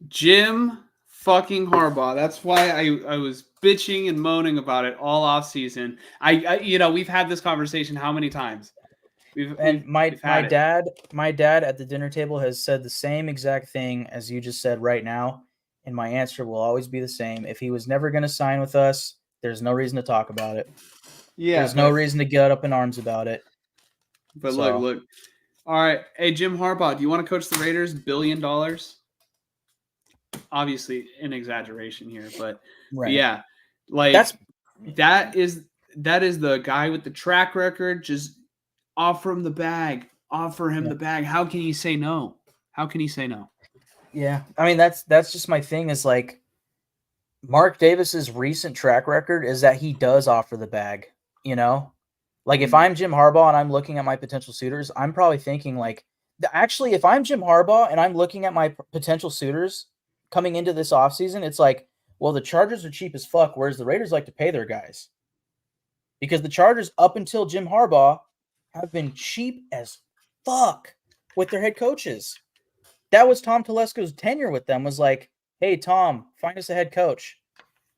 Jim fucking Harbaugh. That's why I was bitching and moaning about it all off season. We've had this conversation how many times? My dad at the dinner table has said the same exact thing as you just said right now, and my answer will always be the same. If he was never going to sign with us, there's no reason to talk about it. Yeah, there's no reason to get up in arms about it. But look. All right, hey Jim Harbaugh, do you want to coach the Raiders? $1 billion? Obviously, an exaggeration here, but yeah, like that is the guy with the track record. Just offer him the bag. Offer him the bag. How can he say no? Yeah, I mean that's just my thing. Is like Mark Davis's recent track record is that he does offer the bag. Like if I'm Jim Harbaugh and I'm looking at my potential suitors, I'm probably thinking like, actually, if I'm Jim Harbaugh and I'm looking at my potential suitors coming into this offseason, it's like, well, the Chargers are cheap as fuck, whereas the Raiders like to pay their guys. Because the Chargers, up until Jim Harbaugh, have been cheap as fuck with their head coaches. That was Tom Telesco's tenure with them, was like, hey, Tom, find us a head coach.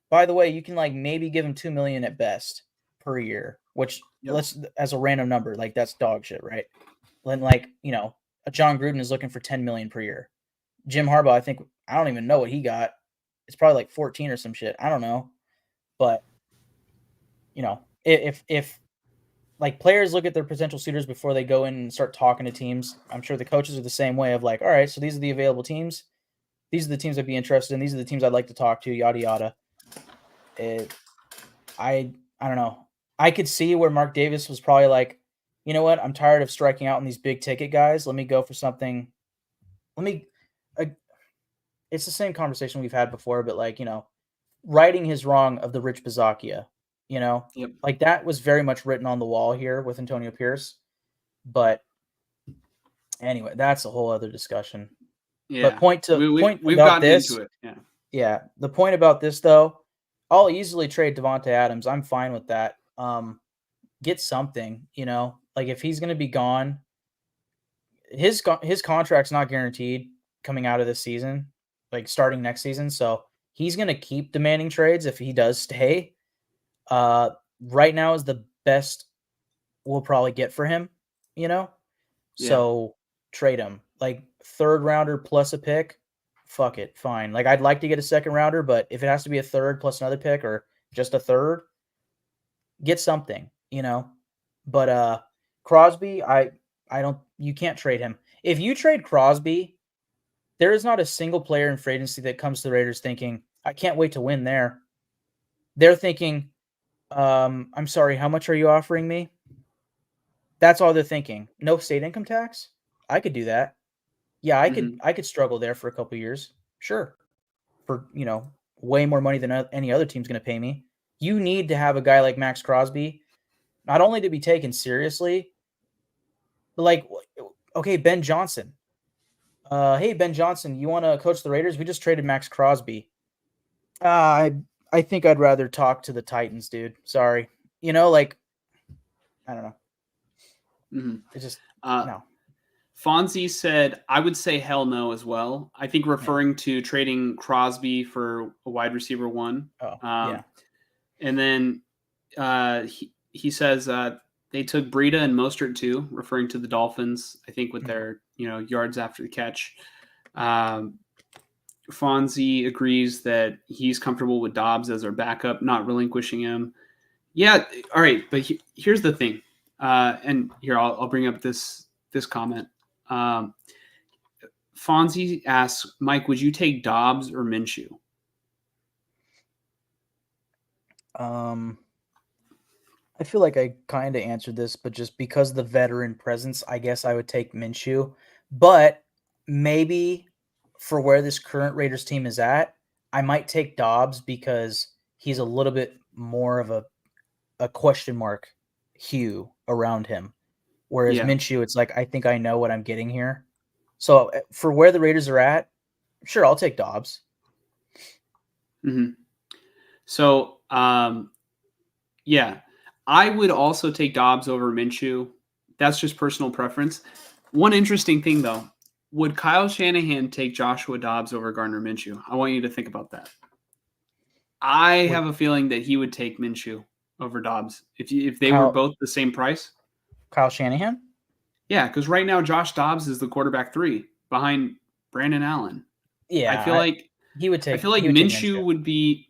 By the way, you can like maybe give him $2 million at best per year, which let's as a random number, like that's dog shit, right? Then like, a John Gruden is looking for $10 million per year. Jim Harbaugh, I don't even know what he got. It's probably like 14 or some shit. I don't know. But if like players look at their potential suitors before they go in and start talking to teams, I'm sure the coaches are the same way of like, all right, so these are the available teams. These are the teams I'd be interested in. These are the teams I'd like to talk to, yada, yada. I don't know. I could see where Mark Davis was probably like, you know what? I'm tired of striking out on these big ticket guys. Let me go for something. It's the same conversation we've had before, but like, righting his wrong of the Rich Bizakia, like that was very much written on the wall here with Antonio Pierce. But anyway, that's a whole other discussion. Yeah. But we've gotten this, into it. Yeah. The point about this though, I'll easily trade Devontae Adams. I'm fine with that. Get something, like if he's going to be gone, his contract's not guaranteed coming out of this season, like starting next season. So he's going to keep demanding trades if he does stay. Right now is the best we'll probably get for him, Yeah. So trade him. Like third rounder plus a pick, fuck it, fine. Like I'd like to get a second rounder, but if it has to be a third plus another pick or just a third, get something, But Crosby, I don't you can't trade him. If you trade Crosby, there is not a single player in free agency that comes to the Raiders thinking, I can't wait to win there. They're thinking, I'm sorry, how much are you offering me? That's all they're thinking. No state income tax? I could do that. Yeah, I could struggle there for a couple years. Sure. For, way more money than any other team's going to pay me. You need to have a guy like Max Crosby not only to be taken seriously, but like, okay, Ben Johnson. Hey, Ben Johnson, you want to coach the Raiders? We just traded Max Crosby. I think I'd rather talk to the Titans, dude. Sorry. I don't know. It's just, no. Fonzie said, I would say hell no as well. I think referring to trading Crosby for a wide receiver one. Yeah. And then he says they took Breida and Mostert too, referring to the Dolphins, I think with their yards after the catch. Fonzie agrees that he's comfortable with Dobbs as our backup, not relinquishing him. Yeah, all right, but here's the thing. And here, I'll bring up this comment. Fonzie asks, Mike, would you take Dobbs or Minshew? I feel like I kind of answered this, but just because of the veteran presence, I guess I would take Minshew. But maybe for where this current Raiders team is at, I might take Dobbs because he's a little bit more of a question mark hue around him. Whereas Minshew, it's like, I think I know what I'm getting here. So for where the Raiders are at, sure, I'll take Dobbs. Mm-hmm. So, yeah, I would also take Dobbs over Minshew. That's just personal preference. One interesting thing, though, would Kyle Shanahan take Joshua Dobbs over Gardner Minshew? I want you to think about that. I have a feeling that he would take Minshew over Dobbs if they were both the same price. Kyle Shanahan? Yeah, because right now Josh Dobbs is the quarterback 3 behind Brandon Allen. Yeah, I feel like he would take. I feel like Minshew would be,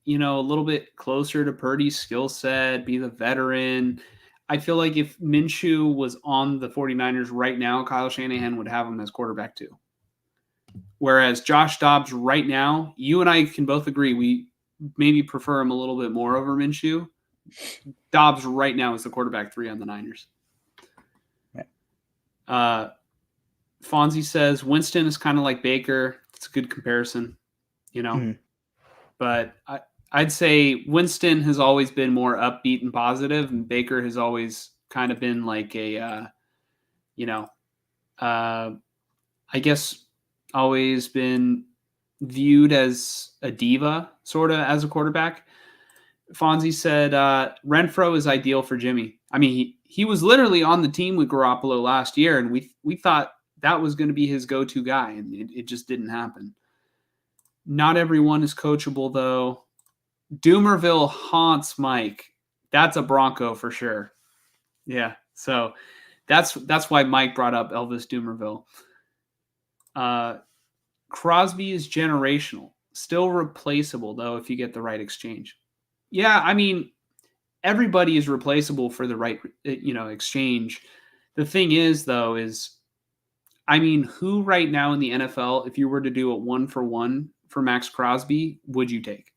a little bit closer to Purdy's skill set, be the veteran. I feel like if Minshew was on the 49ers right now, Kyle Shanahan would have him as quarterback 2. Whereas Josh Dobbs right now, you and I can both agree we maybe prefer him a little bit more over Minshew. Dobbs right now is the quarterback 3 on the Niners. Fonzie says Winston is kind of like Baker. It's a good comparison, But I'd say Winston has always been more upbeat and positive, and Baker has always kind of been like I guess always been viewed as a diva, sort of, as a quarterback. Fonzie said Renfro is ideal for Jimmy. I mean, he was literally on the team with Garoppolo last year, and we thought that was going to be his go-to guy, and it just didn't happen. Not everyone is coachable, though. Doomerville haunts Mike. That's a Bronco for sure. Yeah, so that's why Mike brought up Elvis Doomerville. Crosby is generational. Still replaceable, though, if you get the right exchange. Yeah, I mean, everybody is replaceable for the right, exchange. The thing is, though, who right now in the NFL, if you were to do a 1-for-1 for Max Crosby, would you take?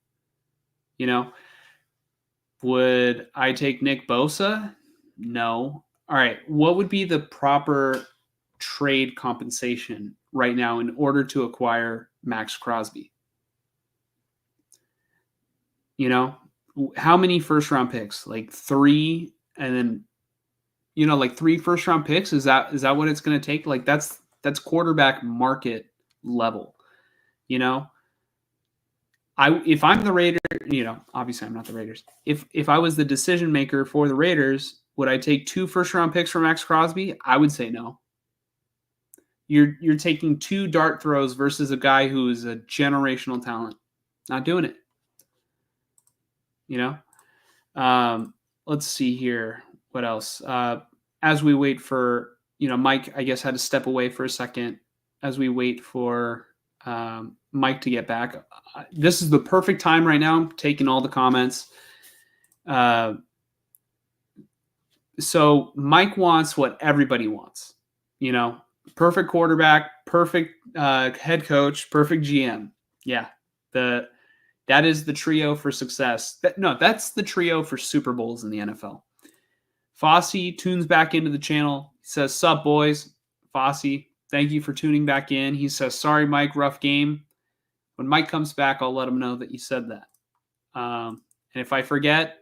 Would I take Nick Bosa? No. All right. What would be the proper trade compensation right now in order to acquire Max Crosby? How many first-round picks? Like 3, and then, like 3 first-round picks? Is that what it's going to take? Like that's quarterback market level, if I'm the Raiders, obviously I'm not the Raiders. If I was the decision maker for the Raiders, would I take 2 first-round picks for Max Crosby? I would say no. You're taking 2 dart throws versus a guy who is a generational talent. Not doing it. Let's see here. What else? As we wait for, Mike, I guess, had to step away for a second. As we wait for Mike to get back, this is the perfect time right now. I'm taking all the comments. So Mike wants what everybody wants. Perfect quarterback, perfect head coach, perfect GM. Yeah, that is the trio for success. That's the trio for Super Bowls in the NFL. Fosse tunes back into the channel. He says, "Sup, boys?" Fosse, thank you for tuning back in. He says, "Sorry, Mike, rough game." When Mike comes back, I'll let him know that you said that. And if I forget,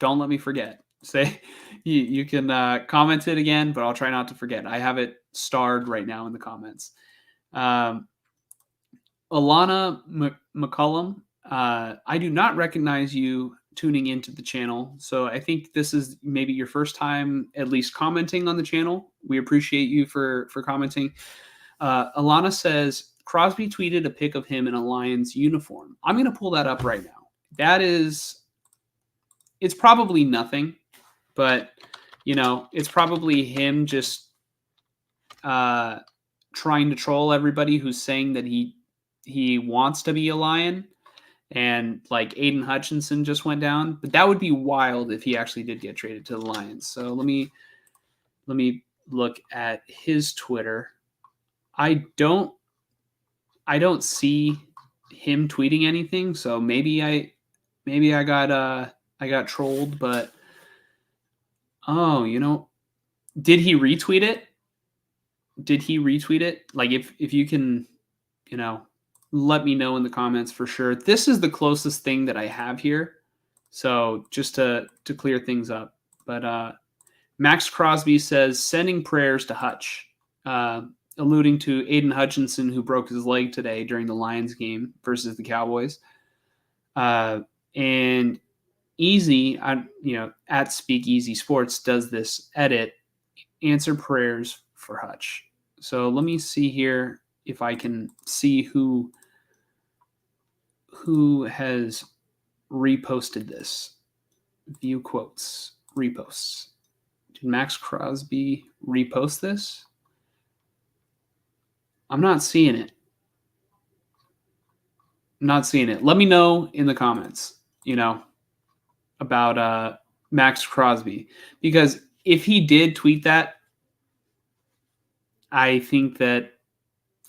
don't let me forget. Say you can comment it again, but I'll try not to forget. I have it starred right now in the comments. Alana McCullum, I do not recognize you tuning into the channel, so I think this is maybe your first time at least commenting on the channel. We appreciate you for commenting. Alana says, Crosby tweeted a pic of him in a Lions uniform. I'm going to pull that up right now. It's probably nothing, but, it's probably him just trying to troll everybody who's saying that he wants to be a Lion. And like Aiden Hutchinson just went down, but that would be wild if he actually did get traded to the Lions. So let me look at his Twitter. I don't see him tweeting anything, so maybe I got trolled, but did he retweet it? Like if you can, let me know in the comments for sure. This is the closest thing that I have here. So just to clear things up. But Max Crosby says, sending prayers to Hutch, alluding to Aiden Hutchinson, who broke his leg today during the Lions game versus the Cowboys. And Easy, at Speakeasy Sports does this edit, answer prayers for Hutch. So let me see here if I can see who has reposted this. View quotes, reposts. Did Max Crosby repost this? I'm not seeing it. Let me know in the comments, about Max Crosby. Because if he did tweet that, I think that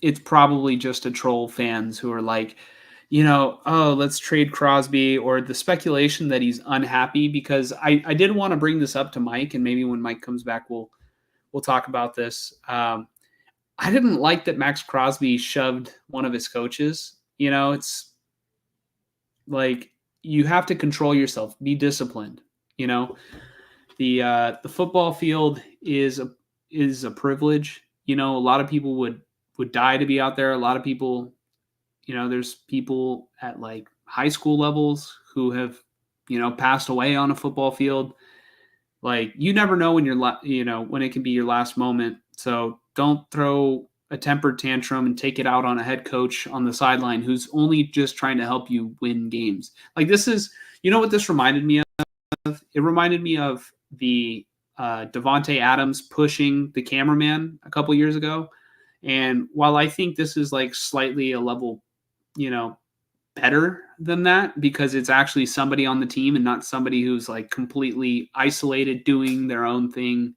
it's probably just a troll fans who are like, let's trade Crosby, or the speculation that he's unhappy, because I did want to bring this up to Mike, and maybe when Mike comes back, we'll talk about this. I didn't like that Max Crosby shoved one of his coaches. It's like, you have to control yourself, be disciplined. The football field is a privilege. A lot of people would die to be out there. A lot of people, there's people at like high school levels who have, passed away on a football field. Like, you never know when when it can be your last moment. So don't throw a tempered tantrum and take it out on a head coach on the sideline who's only just trying to help you win games. Like, this is, what this reminded me of? It reminded me of the Devontae Adams pushing the cameraman a couple years ago. And while I think this is like slightly a level, better than that, because it's actually somebody on the team and not somebody who's like completely isolated doing their own thing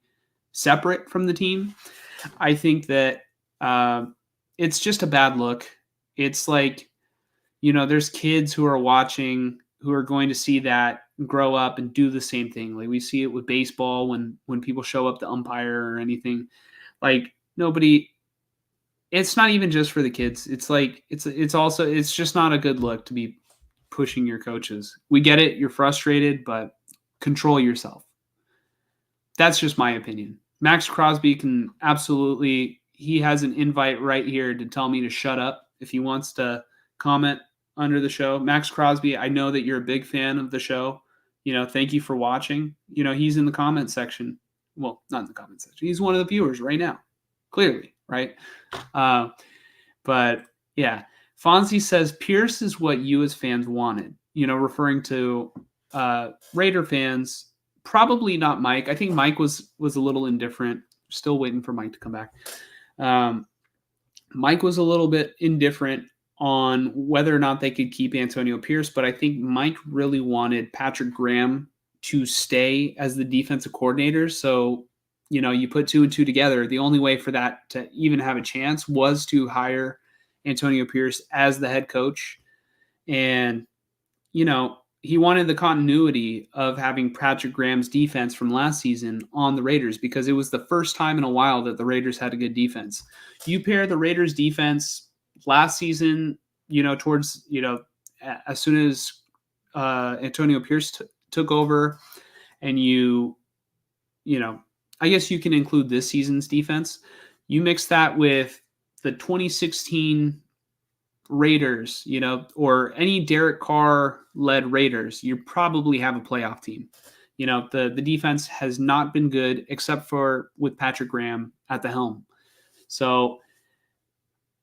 separate from the team, I think that it's just a bad look. It's like, there's kids who are watching who are going to see that grow up and do the same thing. Like, we see it with baseball when people show up to umpire or anything. Like, nobody, it's not even just for the kids. It's like, it's also, it's just not a good look to be pushing your coaches. We get it. You're frustrated, but control yourself. That's just my opinion. Max Crosby can absolutely, he has an invite right here to tell me to shut up if he wants to comment under the show. Max Crosby, I know that you're a big fan of the show. Thank you for watching. He's in the comment section. Well, not in the comment section. He's one of the viewers right now, clearly, right? But yeah, Fonzie says Pierce is what you as fans wanted. Referring to Raider fans. Probably not Mike. I think Mike was a little indifferent. Still waiting for Mike to come back. Mike was a little bit indifferent on whether or not they could keep Antonio Pierce, but I think Mike really wanted Patrick Graham to stay as the defensive coordinator. So, you put 2 and 2 together. The only way for that to even have a chance was to hire Antonio Pierce as the head coach. And, he wanted the continuity of having Patrick Graham's defense from last season on the Raiders because it was the first time in a while that the Raiders had a good defense. You pair the Raiders defense last season, towards, as soon as Antonio Pierce took over, and I guess you can include this season's defense. You mix that with the 2016 Raiders, or any Derek Carr-led Raiders, you probably have a playoff team. The defense has not been good except for with Patrick Graham at the helm. So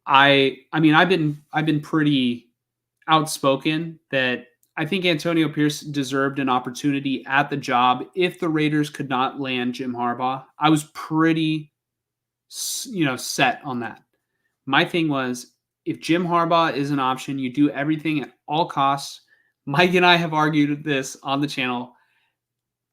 I've been pretty outspoken that I think Antonio Pierce deserved an opportunity at the job if the Raiders could not land Jim Harbaugh. I was pretty, set on that. My thing was, if Jim Harbaugh is an option, you do everything at all costs. Mike and I have argued this on the channel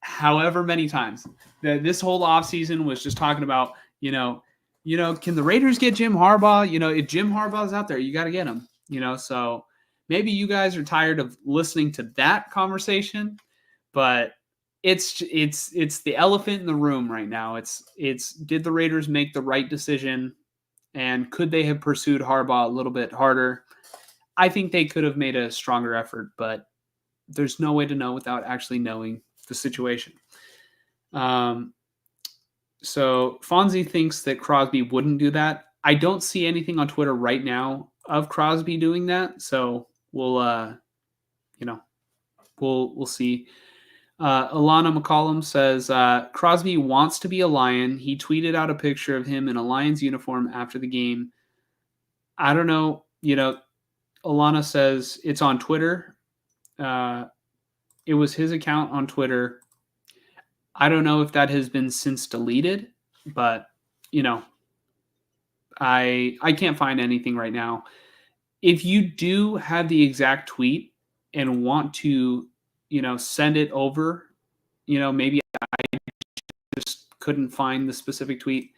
however many times. This whole offseason was just talking about, can the Raiders get Jim Harbaugh? If Jim Harbaugh's out there, you got to get him. So maybe you guys are tired of listening to that conversation, but it's the elephant in the room right now. It's did the Raiders make the right decision? And could they have pursued Harbaugh a little bit harder? I think they could have made a stronger effort, but there's no way to know without actually knowing the situation. So Fonzie thinks that Crosby wouldn't do that. I don't see anything on Twitter right now of Crosby doing that. So we'll see. Alana McCollum says, Crosby wants to be a Lion. He tweeted out a picture of him in a Lions uniform after the game. I don't know. Alana says it's on Twitter. It was his account on Twitter. I don't know if that has been since deleted, but, I can't find anything right now. If you do have the exact tweet and want to send it over, maybe I just couldn't find the specific tweet.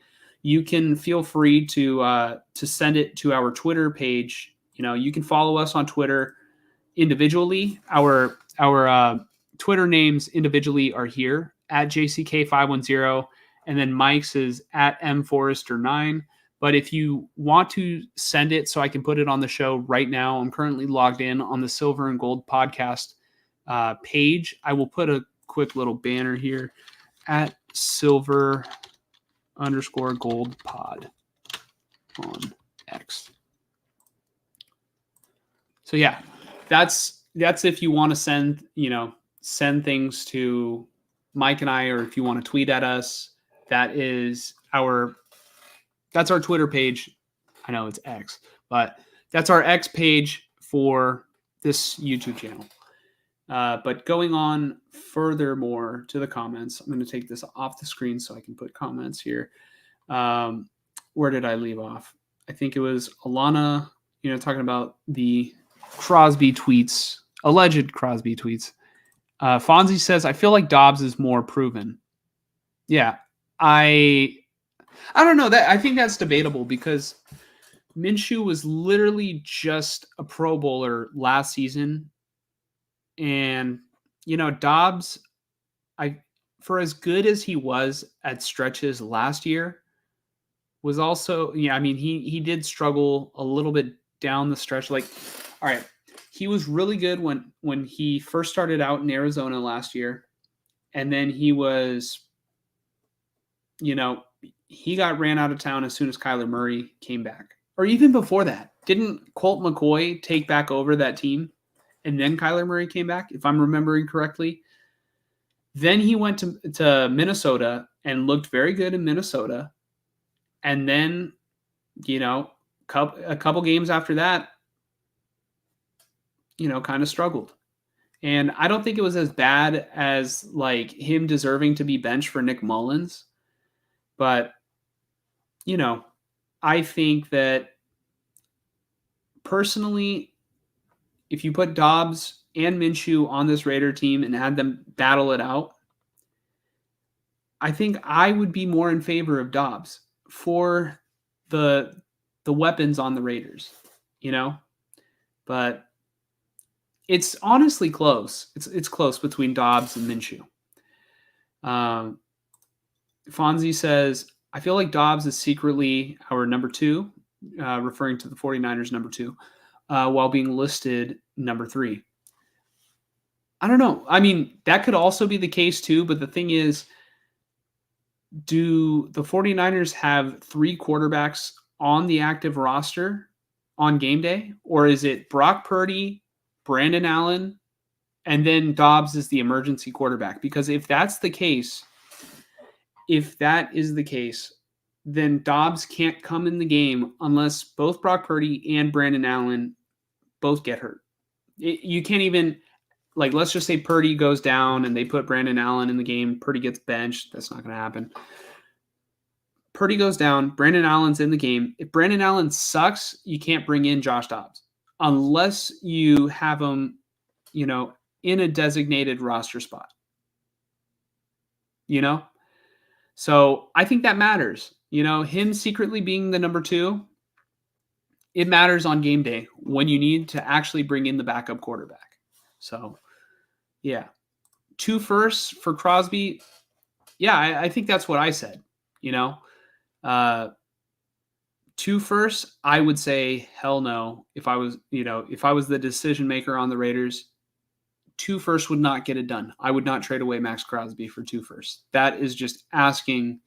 You can feel free to send it to our Twitter page. You can follow us on Twitter individually. Our Twitter names individually are here at JCK510, and then Mike's is at MForrester9. But if you want to send it so I can put it on the show right now, I'm currently logged in on the Silver and Gold podcast page. I will put a quick little banner here at Silver_Gold pod on X. So yeah, that's if you want to send things to Mike and I, or if you want to tweet at us. That's our Twitter page. I know it's X, but that's our X page for this YouTube channel. But going on furthermore to the comments, I'm going to take this off the screen so I can put comments here. Where did I leave off? I think it was Alana, talking about the Crosby tweets, alleged Crosby tweets. Fonzie says, I feel like Dobbs is more proven. Yeah, I don't know. I think that's debatable because Minshew was literally just a Pro Bowler last season. And, Dobbs, for as good as he was at stretches last year, was also, he did struggle a little bit down the stretch. All right, he was really good when he first started out in Arizona last year. And then he was, he got ran out of town as soon as Kyler Murray came back. Or even before that. didn't Colt McCoy take back over that team? And then Kyler Murray came back, if I'm remembering correctly. Then he went to Minnesota and looked very good in Minnesota. And then, a couple games after that, kind of struggled. And I don't think it was as bad as like him deserving to be benched for Nick Mullins. But, I think that personally, if you put Dobbs and Minshew on this Raider team and had them battle it out, I think I would be more in favor of Dobbs for the weapons on the Raiders, But it's honestly close. It's close between Dobbs and Minshew. Fonzie says, I feel like Dobbs is secretly our number 2, referring to the 49ers number 2, while being listed number 3. I don't know. I mean, that could also be the case too, but the thing is, do the 49ers have 3 quarterbacks on the active roster on game day? Or is it Brock Purdy, Brandon Allen, and then Dobbs is the emergency quarterback? Because if that is the case, then Dobbs can't come in the game unless both Brock Purdy and Brandon Allen both get hurt. You can't even, let's just say Purdy goes down and they put Brandon Allen in the game. Purdy gets benched. That's not going to happen. Purdy goes down. Brandon Allen's in the game. If Brandon Allen sucks, you can't bring in Josh Dobbs unless you have him, in a designated roster spot. So I think that matters. Him secretly being the number 2, it matters on game day when you need to actually bring in the backup quarterback. So, yeah. 2 firsts for Crosby. Yeah, I think that's what I said. 2 firsts, I would say hell no. If I was the decision maker on the Raiders, 2 firsts would not get it done. I would not trade away Max Crosby for 2 firsts. That is just asking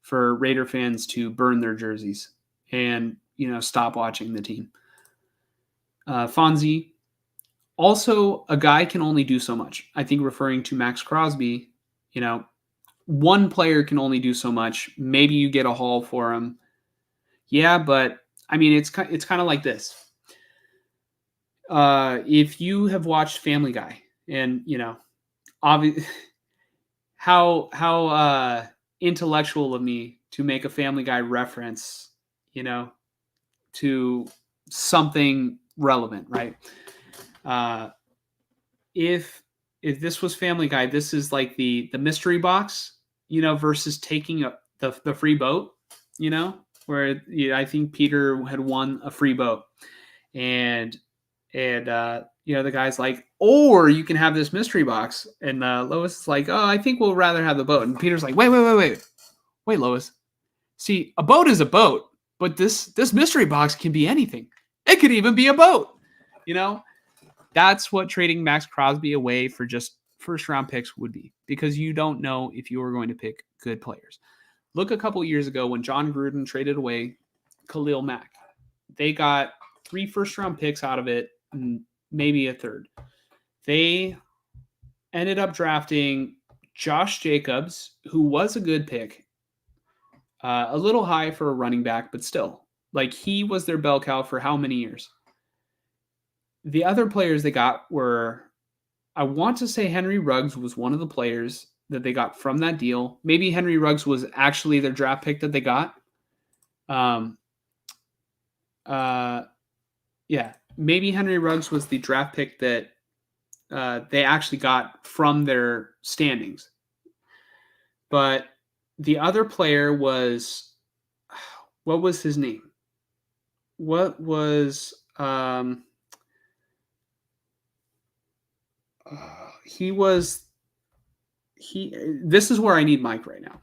for Raider fans to burn their jerseys and, stop watching the team. Fonzie, also a guy can only do so much. I think referring to Max Crosby, one player can only do so much. Maybe you get a haul for him. Yeah, but I mean, it's kind of like this. If you have watched Family Guy, and obviously, how intellectual of me to make a Family Guy reference, to something relevant, right? If this was Family Guy, this is like the mystery box, versus taking the free boat, where I think Peter had won a free boat, and the guy's like, or you can have this mystery box, and Lois is like, oh, I think we'll rather have the boat, and Peter's like, wait, Lois, see, a boat is a boat, but this mystery box can be anything. It could even be a boat, That's what trading Max Crosby away for just first round picks would be, because you don't know if you are going to pick good players. Look a couple years ago when John Gruden traded away Khalil Mack. They got 3 first round picks out of it, and maybe a third. They ended up drafting Josh Jacobs, who was a good pick, a little high for a running back, but still, he was their bell cow for how many years? The other players they got were, I want to say Henry Ruggs was one of the players that they got from that deal. Maybe Henry Ruggs was actually their draft pick that they got. Yeah, maybe Henry Ruggs was the draft pick that they actually got from their standings. But the other player was, what was his name? What was this is where I need Mike right now.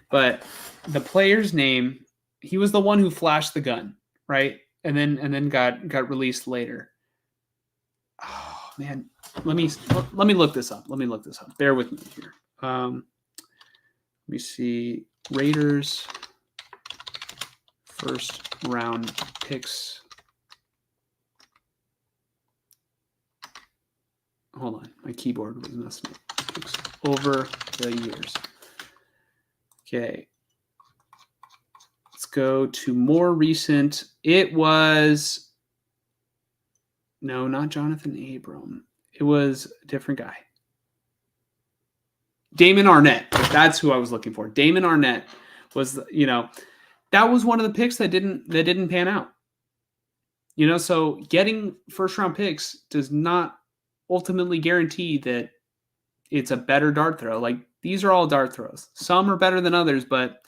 But the player's name, he was the one who flashed the gun, right? And then got released later. Oh man, let me look this up. Bear with me here. Let me see. Raiders first round picks hold on. My keyboard was messing up. Over the years. Okay. Let's go to more recent. It was, no, not Jonathan Abram. It was a different guy. Damon Arnett. That's who I was looking for. Damon Arnett was, that was one of the picks that didn't pan out. So getting first round picks does not ultimately guarantee that it's a better dart throw. Like, these are all dart throws. Some are better than others, but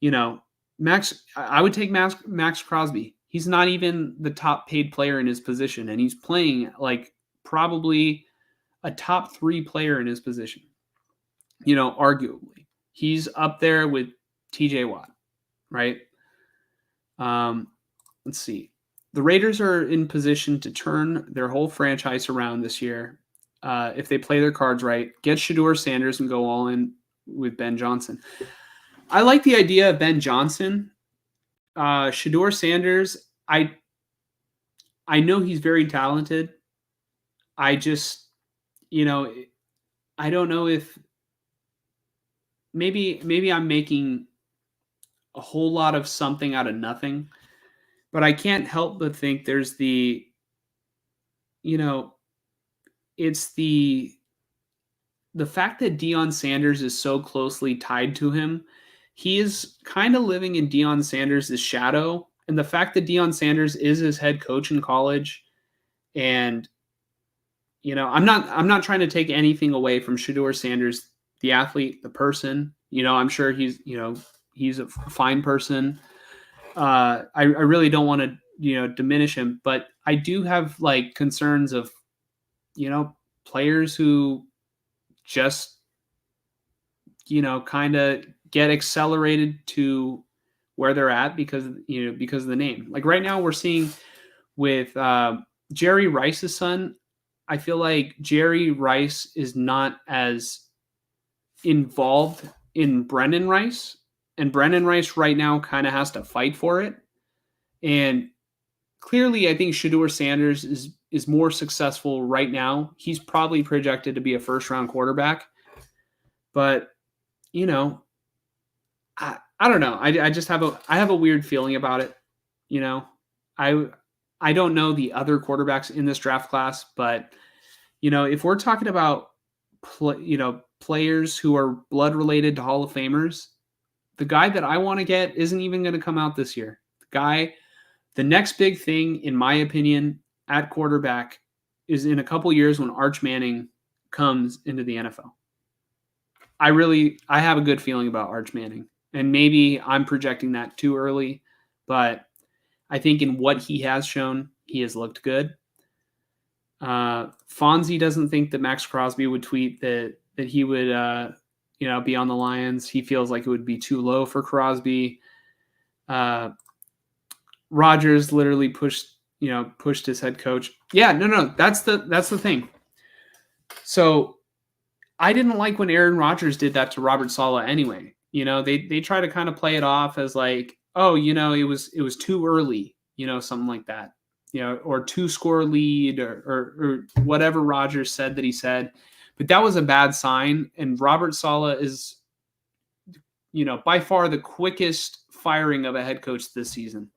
I would take Max Crosby. He's not even the top paid player in his position, and he's playing like probably a top 3 player in his position. Arguably. He's up there with TJ Watt, right? Let's see. The Raiders are in position to turn their whole franchise around this year if they play their cards right, get Shedeur Sanders and go all in with Ben Johnson. I like the idea of Ben Johnson. Shedeur Sanders, I know he's very talented. I just, I don't know if maybe I'm making a whole lot of something out of nothing, but I can't help but think there's it's the fact that Deion Sanders is so closely tied to him. He is kind of living in Deion Sanders' shadow, and the fact that Deion Sanders is his head coach in college, and I'm not trying to take anything away from Shedeur Sanders, the athlete, the person. I'm sure he's a fine person. I really don't want to diminish him, but I do have like concerns of players who just kind of get accelerated to where they're at because of the name. Like right now we're seeing with Jerry Rice's son. I feel like Jerry Rice is not as involved in Brennan Rice, and Brennan Rice right now kind of has to fight for it. And clearly, I think Shedeur Sanders is more successful right now. He's probably projected to be a first-round quarterback, but I don't know. I just have a weird feeling about it. I don't know the other quarterbacks in this draft class, but if we're talking about players who are blood related to Hall of Famers, the guy that I want to get isn't even going to come out this year. The next big thing, in my opinion, at quarterback is in a couple years when Arch Manning comes into the NFL. I have a good feeling about Arch Manning, and maybe I'm projecting that too early, but I think in what he has shown, he has looked good. Fonzie doesn't think that Max Crosby would tweet that he would be on the Lions. He feels like it would be too low for Crosby. Rodgers literally pushed his head coach. Yeah, no, that's the thing. So I didn't like when Aaron Rodgers did that to Robert Saleh anyway. They try to kind of play it off as like, oh, it was too early, something like that. Or 2-score lead or whatever Rodgers said that he said. But that was a bad sign. And Robert Saleh is, by far the quickest firing of a head coach this season.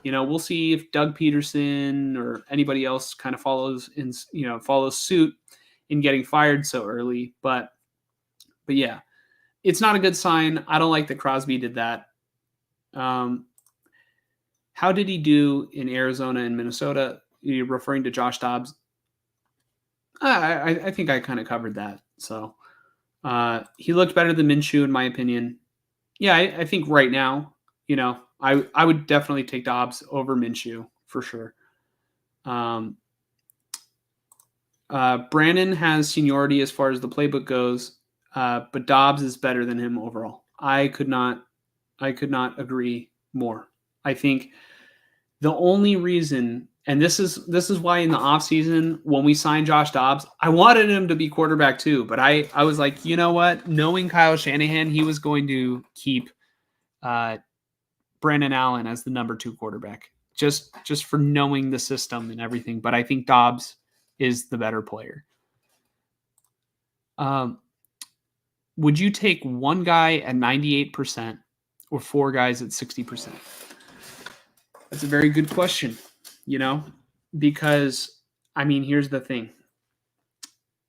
We'll see if Doug Peterson or anybody else kind of follows suit in getting fired so early. But yeah, it's not a good sign. I don't like that Crosby did that. How did he do in Arizona and Minnesota? You're referring to Josh Dobbs. I think I kind of covered that. So he looked better than Minshew, in my opinion. Yeah, I think right now, I would definitely take Dobbs over Minshew for sure. Brandon has seniority as far as the playbook goes, but Dobbs is better than him overall. I could not agree more. I think the only reason, and this is why in the offseason when we signed Josh Dobbs, I wanted him to be quarterback too, but I was like, you know what? Knowing Kyle Shanahan, he was going to keep Brandon Allen as the number 2 quarterback, just for knowing the system and everything. But I think Dobbs is the better player. Would you take one guy at 98% or four guys at 60%? That's a very good question, because, I mean, here's the thing.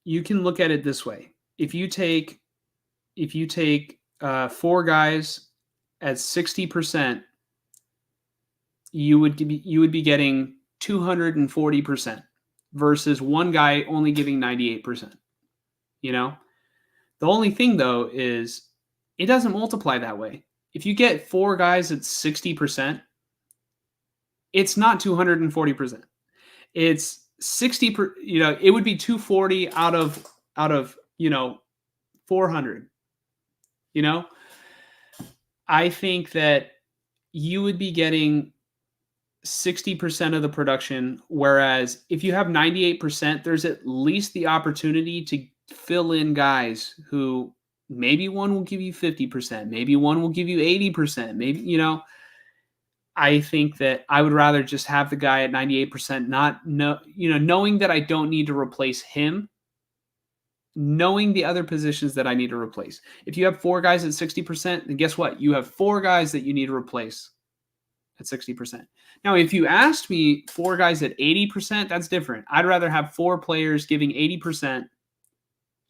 You can look at it this way. If you take four guys at 60%, you would be getting 240% versus one guy only giving 98%. The only thing though is it doesn't multiply that way. If you get four guys at 60%, it's not 240%. It's 60 it would be 240 out of 400. I think that you would be getting 60% of the production, whereas if you have 98%, there's at least the opportunity to fill in guys who maybe one will give you 50%, maybe one will give you 80%, maybe, I think that I would rather just have the guy at 98%, knowing that I don't need to replace him, knowing the other positions that I need to replace. If you have four guys at 60%, then guess what? You have four guys that you need to replace at 60%. Now, if you asked me four guys at 80%, that's different. I'd rather have four players giving 80%,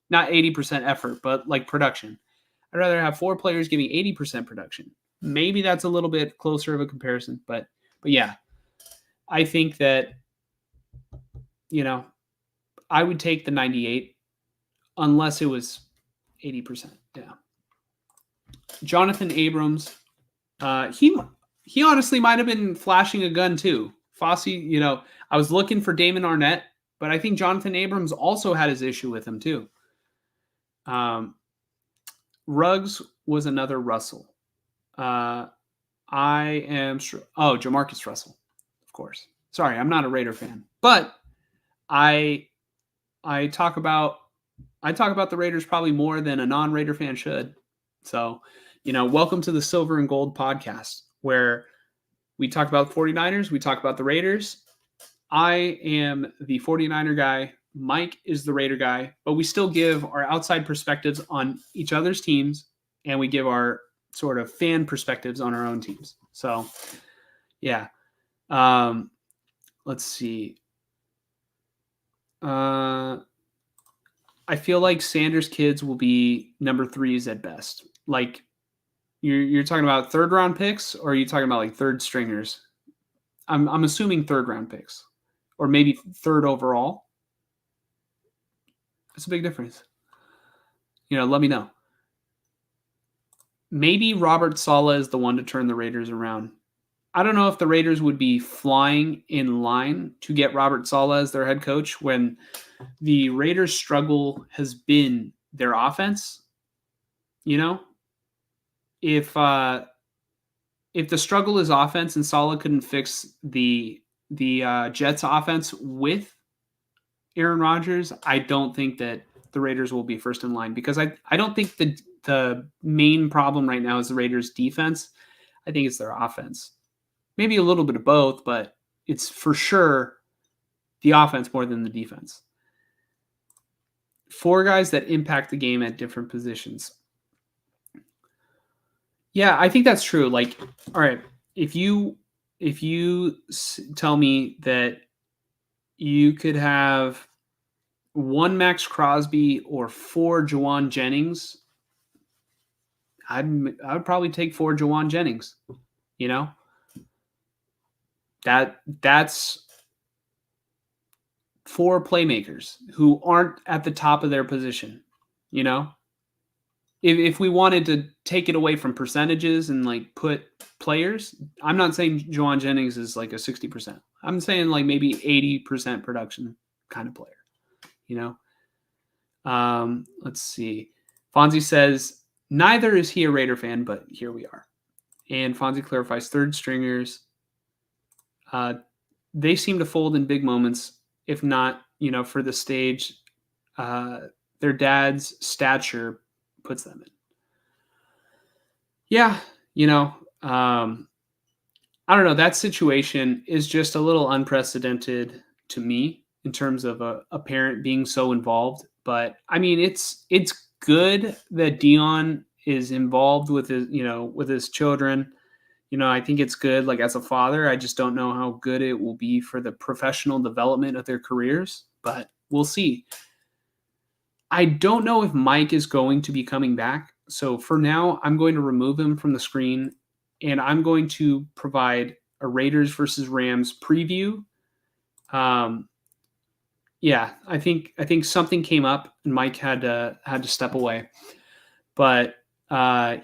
not 80% effort, but like production. I'd rather have four players giving 80% production. Maybe that's a little bit closer of a comparison, but yeah, I think that, I would take the 98 unless it was 80%. Yeah. Jonathan Abrams, he honestly might have been flashing a gun too. Fossey, I was looking for Damon Arnett, but I think Jonathan Abrams also had his issue with him too. Ruggs was another Russell. Jamarcus Russell, of course. Sorry, I'm not a Raider fan, but I talk about the Raiders probably more than a non-Raider fan should. So, welcome to the Silver and Gold podcast, where we talk about 49ers, we talk about the Raiders. I am the 49er guy. Mike is the Raider guy, but we still give our outside perspectives on each other's teams, and we give our sort of fan perspectives on our own teams. So, yeah. Let's see. I feel like Sanders' kids will be number 3s at best. Like, you're talking about third round picks, or are you talking about like third stringers? I'm assuming third round picks, or maybe third overall. That's a big difference. Let me know. Maybe Robert Saleh is the one to turn the Raiders around. I don't know if the Raiders would be flying in line to get Robert Saleh as their head coach when the Raiders' struggle has been their offense. If the struggle is offense and Saleh couldn't fix the Jets' offense with Aaron Rodgers, I don't think that the Raiders will be first in line, because I don't think the main problem right now is the Raiders' defense. I think it's their offense. Maybe a little bit of both, but it's for sure the offense more than the defense. Four guys that impact the game at different positions. Yeah, I think that's true. Like, all right, if you tell me that you could have one Max Crosby or four Juwan Jennings, I would probably take four Juwan Jennings. That's four playmakers who aren't at the top of their position. If we wanted to take it away from percentages and like put players, I'm not saying Juwan Jennings is like a 60%. I'm saying like maybe 80% production kind of player. Let's see. Fonzie says neither is he a Raider fan, but here we are. And Fonzie clarifies third stringers. They seem to fold in big moments, if not, for the stage. Their dad's stature puts them in. Yeah, I don't know. That situation is just a little unprecedented to me in terms of a parent being so involved But I mean, it's good that Dion is involved with his children. I think it's good. Like as a father, I just don't know how good it will be for the professional development of their careers, but we'll see. I don't know if Mike is going to be coming back. So for now, I'm going to remove him from the screen and I'm going to provide a Raiders versus Rams preview. Yeah, I think something came up and Mike had to step away. But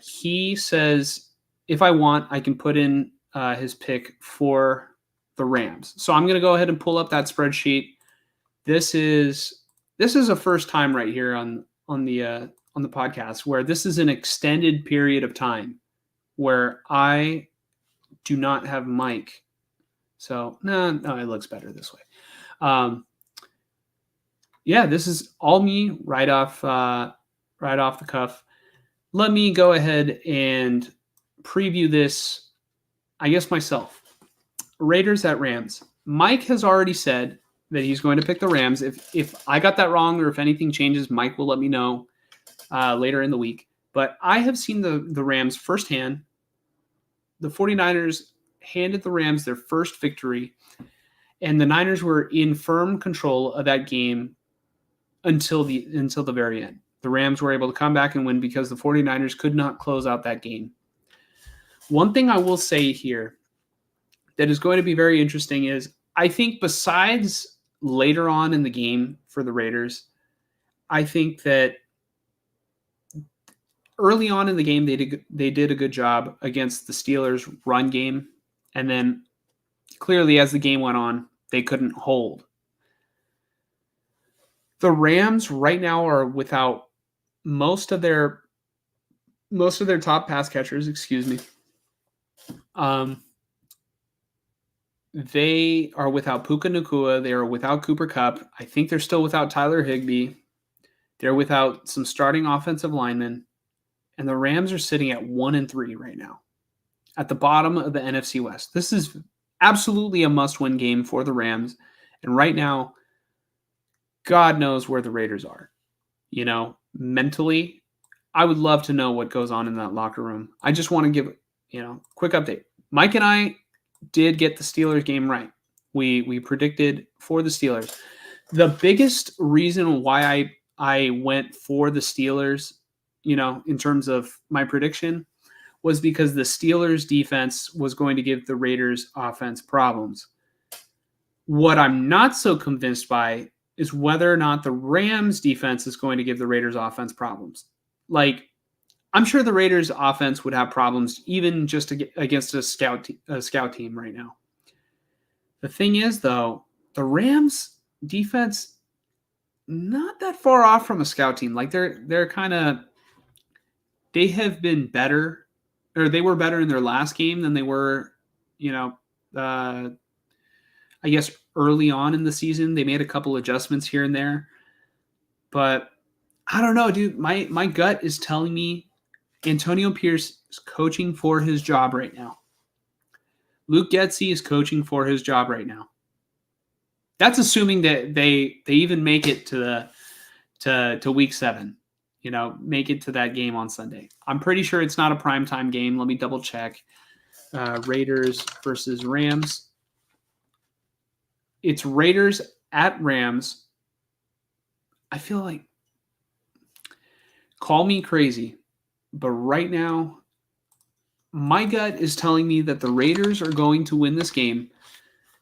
he says if I want, I can put in his pick for the Rams. So I'm going to go ahead and pull up that spreadsheet. This is a first time right here on the podcast where this is an extended period of time where I do not have Mike. So no, it looks better this way. Yeah, this is all me right off the cuff. Let me go ahead and preview this, I guess, myself. Raiders at Rams. Mike has already said that he's going to pick the Rams. If I got that wrong or if anything changes, Mike will let me know later in the week. But I have seen the Rams firsthand. The 49ers handed the Rams their first victory, and the Niners were in firm control of that game until the very end. The Rams were able to come back and win because the 49ers could not close out that game. One thing I will say here that is going to be very interesting is I think besides later on in the game for the Raiders, I think that early on in the game they did a good job against the Steelers' run game, and then clearly as the game went on, they couldn't hold. The Rams right now are without most of their top pass catchers, excuse me. They are without Puka Nacua. They are without Cooper Kupp. I think they're still without Tyler Higbee. They're without some starting offensive linemen. And the Rams are sitting at 1-3 right now at the bottom of the NFC West. This is absolutely a must-win game for the Rams. And right now, God knows where the Raiders are. Mentally, I would love to know what goes on in that locker room. I just want to give, quick update. Mike and I did get the Steelers game right. We predicted for the Steelers. The biggest reason why I went for the Steelers, in terms of my prediction, was because the Steelers defense was going to give the Raiders offense problems. What I'm not so convinced by is whether or not the Rams defense is going to give the Raiders offense problems. Like, I'm sure the Raiders offense would have problems even just against a scout team right now. The thing is, though, the Rams defense, not that far off from a scout team. Like they have been better, or they were better in their last game than they were, I guess early on in the season. They made a couple adjustments here and there, but I don't know, dude. My gut is telling me Antonio Pierce is coaching for his job right now. Luke Getsy is coaching for his job right now. That's assuming that they even make it to week 7. Make it to that game on Sunday. I'm pretty sure it's not a primetime game. Let me double check. Raiders versus Rams. It's Raiders at Rams. I feel like, call me crazy, but right now, my gut is telling me that the Raiders are going to win this game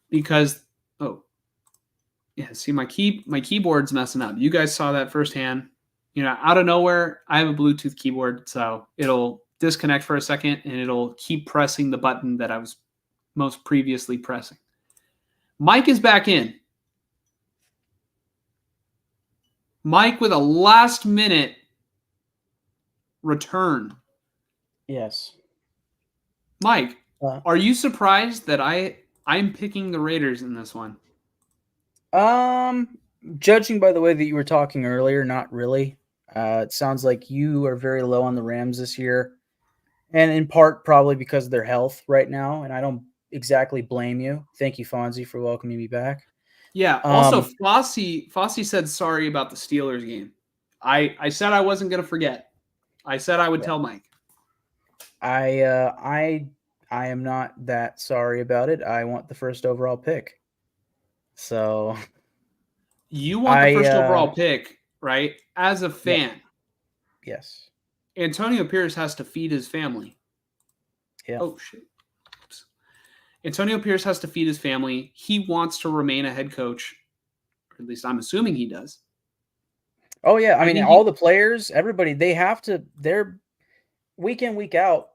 because, see, my keyboard's messing up. You guys saw that firsthand. Out of nowhere, I have a Bluetooth keyboard, so it'll disconnect for a second and it'll keep pressing the button that I was most previously pressing. Mike is back in. Mike with a last-minute return. Yes. Mike, are you surprised that I'm picking the Raiders in this one? Judging by the way that you were talking earlier, not really. It sounds like you are very low on the Rams this year, and in part probably because of their health right now, and I don't exactly blame you. Thank you, Fonzie, for welcoming me back. Yeah. Also, Fossey said sorry about the Steelers game. I said I wasn't going to forget. I said I would tell Mike. I am not that sorry about it. I want the first overall pick. So you want the first overall pick, right? As a fan, yes. Antonio Pierce has to feed his family. Yeah. Oh shit. Oops. Antonio Pierce has to feed his family. He wants to remain a head coach, or at least I'm assuming he does. Oh yeah, I mean all the players, everybody, they have to. They're week in, week out.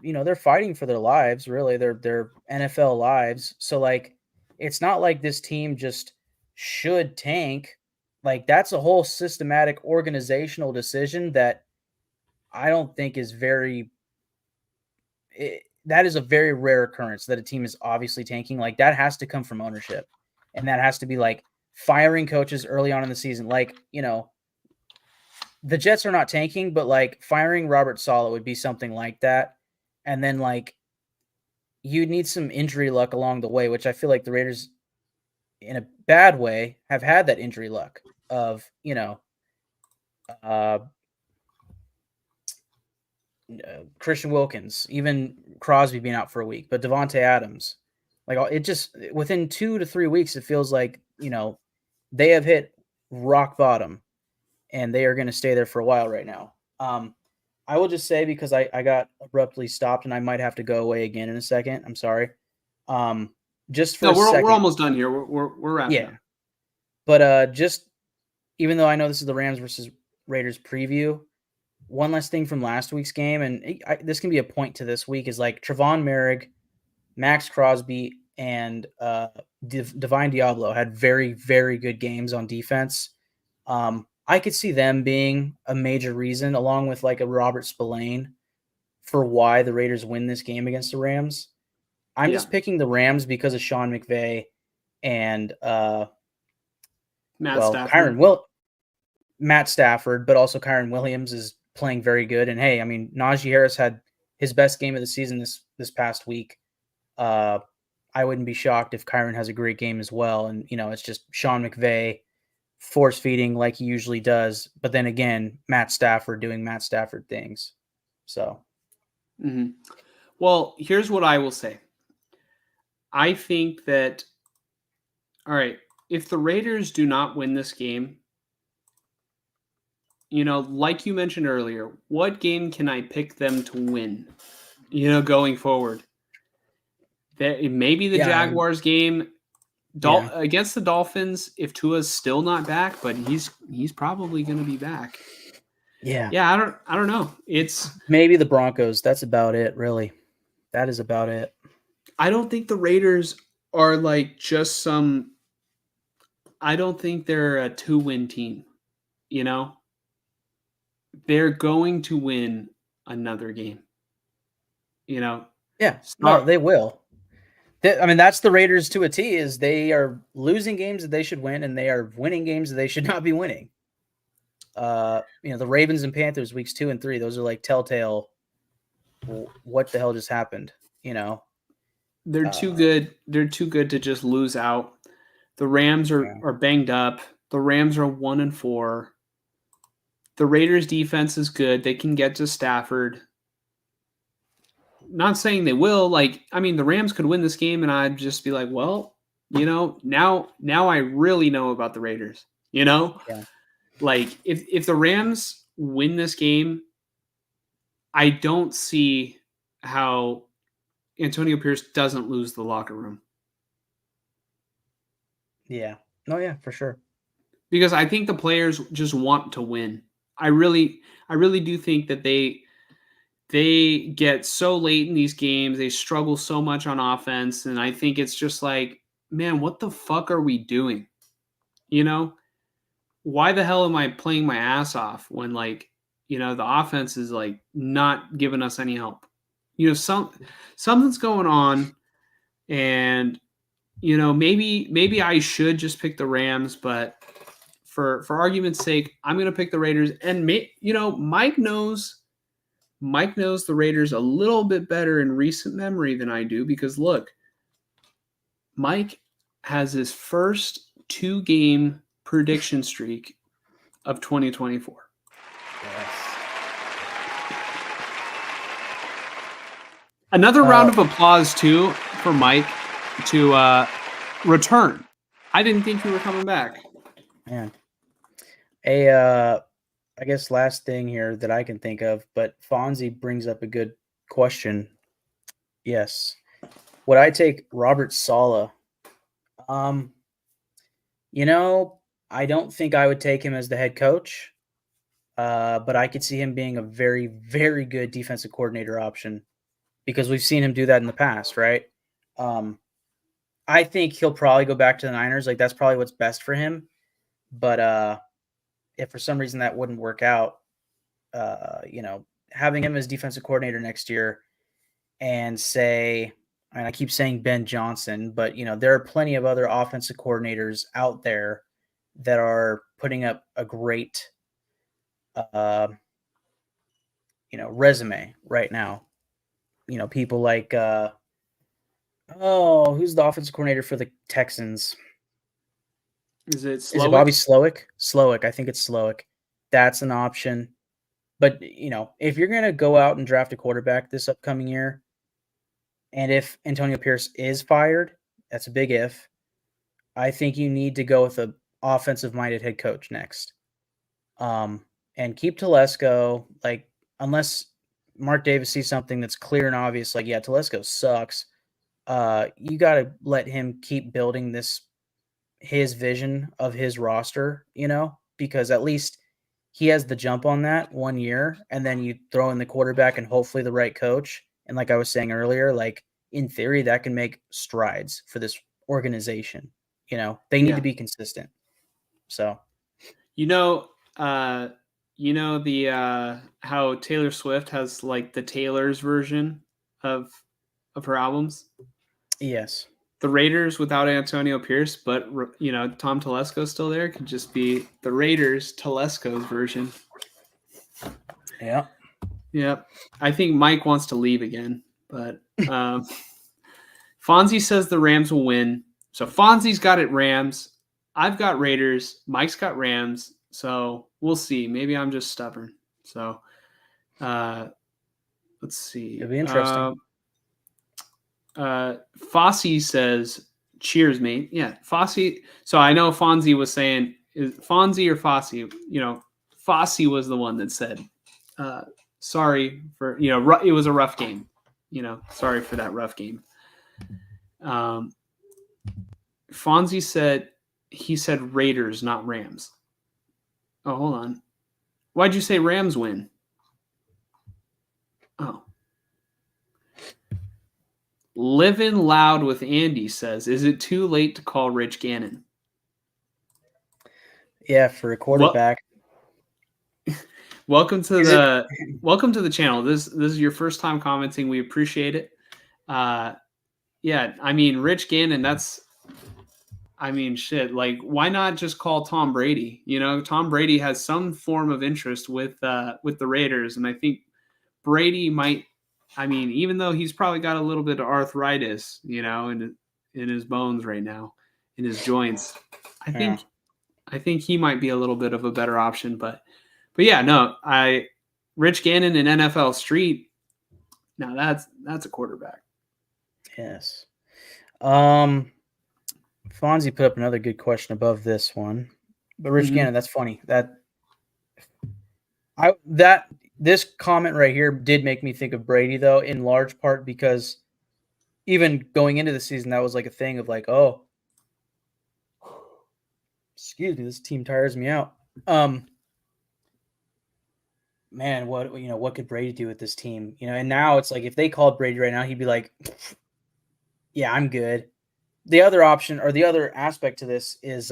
They're fighting for their lives. Really, their NFL lives. So like, it's not like this team just should tank. Like that's a whole systematic organizational decision that I don't think is that is a very rare occurrence that a team is obviously tanking. Like that has to come from ownership, and that has to be like firing coaches early on in the season. Like, the Jets are not tanking, but like firing Robert Saleh would be something like that. And then like you'd need some injury luck along the way, which I feel like the Raiders in a bad way have had that injury luck of, Christian Wilkins, even Crosby being out for a week, but Devontae Adams, like it just within 2 to 3 weeks, it feels like, they have hit rock bottom and they are going to stay there for a while right now. I will just say, because I got abruptly stopped and I might have to go away again in a second. I'm sorry. Just for a second. We're almost done here. We're wrapping up. But just even though I know this is the Rams versus Raiders preview, one last thing from last week's game, and this can be a point to this week, is like Trevon Merrick, Max Crosby, and Divine Diablo had very, very good games on defense. I could see them being a major reason, along with like a Robert Spillane, for why the Raiders win this game against the Rams. I'm just picking the Rams because of Sean McVay and Matt Stafford, but also Kyron Williams is playing very good. And hey, I mean, Najee Harris had his best game of the season this past week. I wouldn't be shocked if Kyron has a great game as well. And it's just Sean McVay force feeding like he usually does, but then again, Matt Stafford doing Matt Stafford things. So, well, here's what I will say. I think that, all right, if the Raiders do not win this game, like you mentioned earlier, what game can I pick them to win, going forward? Maybe the Jaguars game against the Dolphins, if Tua's still not back, but he's probably going to be back. Yeah. Yeah, I don't know. It's maybe the Broncos. That's about it, really. That is about it. I don't think the Raiders are like just some I don't think they're a 2-win team, They're going to win another game. Yeah. No, they will. I mean, that's the Raiders to a T, is they are losing games that they should win, and they are winning games that they should not be winning. The Ravens and Panthers weeks 2 and 3, those are like telltale. What the hell just happened? They're too good. They're too good to just lose out. The Rams are banged up. The Rams are 1-4. The Raiders defense is good. They can get to Stafford. Not saying they will. The Rams could win this game, and I'd just be like, well, now I really know about the Raiders. Yeah. Like if the Rams win this game, I don't see how Antonio Pierce doesn't lose the locker room. Yeah. No, yeah, for sure. Because I think the players just want to win. I really do think that they get so late in these games. They struggle so much on offense. And I think it's just like, man, what the fuck are we doing? Why the hell am I playing my ass off when the offense is like not giving us any help? Something's going on, and maybe I should just pick the Rams, but for argument's sake, I'm going to pick the Raiders. And Mike knows the Raiders a little bit better in recent memory than I do, because look, Mike has his first 2-game prediction streak of 2024. Yes. Another round of applause, too, for Mike to return. I didn't think you were coming back. Man. I guess last thing here that I can think of, but Fonzie brings up a good question. Yes. Would I take Robert Saleh? I don't think I would take him as the head coach, but I could see him being a very, very good defensive coordinator option because we've seen him do that in the past, right? I think he'll probably go back to the Niners. Like, that's probably what's best for him. But if for some reason that wouldn't work out, having him as defensive coordinator next year and I keep saying Ben Johnson, but there are plenty of other offensive coordinators out there that are putting up a great, resume right now. People like, who's the offensive coordinator for the Texans? Is it Slowick? Is it Bobby Slowick? Slowick. I think it's Slowick. That's an option. But, if you're going to go out and draft a quarterback this upcoming year, and if Antonio Pierce is fired, that's a big if, I think you need to go with an offensive-minded head coach next. And keep Telesco, unless Mark Davis sees something that's clear and obvious, Telesco sucks, you got to let him keep building his vision of his roster, because at least he has the jump on that 1 year, and then you throw in the quarterback and hopefully the right coach. And like I was saying earlier, in theory, that can make strides for this organization. They need to be consistent. So, how Taylor Swift has the Taylor's version of her albums? Yes. The Raiders without Antonio Pierce, but Tom Telesco's still there, could just be the Raiders Telesco's version. Yeah. Yep. I think Mike wants to leave again, but Fonzie says the Rams will win. So Fonzie's got it Rams. I've got Raiders. Mike's got Rams. So we'll see. Maybe I'm just stubborn. So let's see. It'll be interesting. Fossey says, cheers, mate. Yeah, Fossey. So I know Fonzie was saying, is Fonzie or Fossey? Fossey was the one that said, sorry for, it was a rough game. Sorry for that rough game. Fonzie said, he said Raiders, not Rams. Oh, hold on. Why'd you say Rams win? Oh. Living Loud with Andy says, is it too late to call Rich Gannon? Yeah, for a quarterback. Welcome to the channel. This is your first time commenting. We appreciate it. Yeah, Rich Gannon, shit. Why not just call Tom Brady? Tom Brady has some form of interest with the Raiders, and I think Brady might. Even though he's probably got a little bit of arthritis, in his bones right now, in his joints, I think he might be a little bit of a better option. But yeah, no, Rich Gannon and NFL Street. Now that's a quarterback. Yes. Fonzie put up another good question above this one, but Rich Gannon, that's funny. This comment right here did make me think of Brady, though, in large part because even going into the season, that was a thing of oh, excuse me, this team tires me out. Man, what could Brady do with this team? And now it's if they called Brady right now, he'd be like, yeah, I'm good. The other option or the other aspect to this is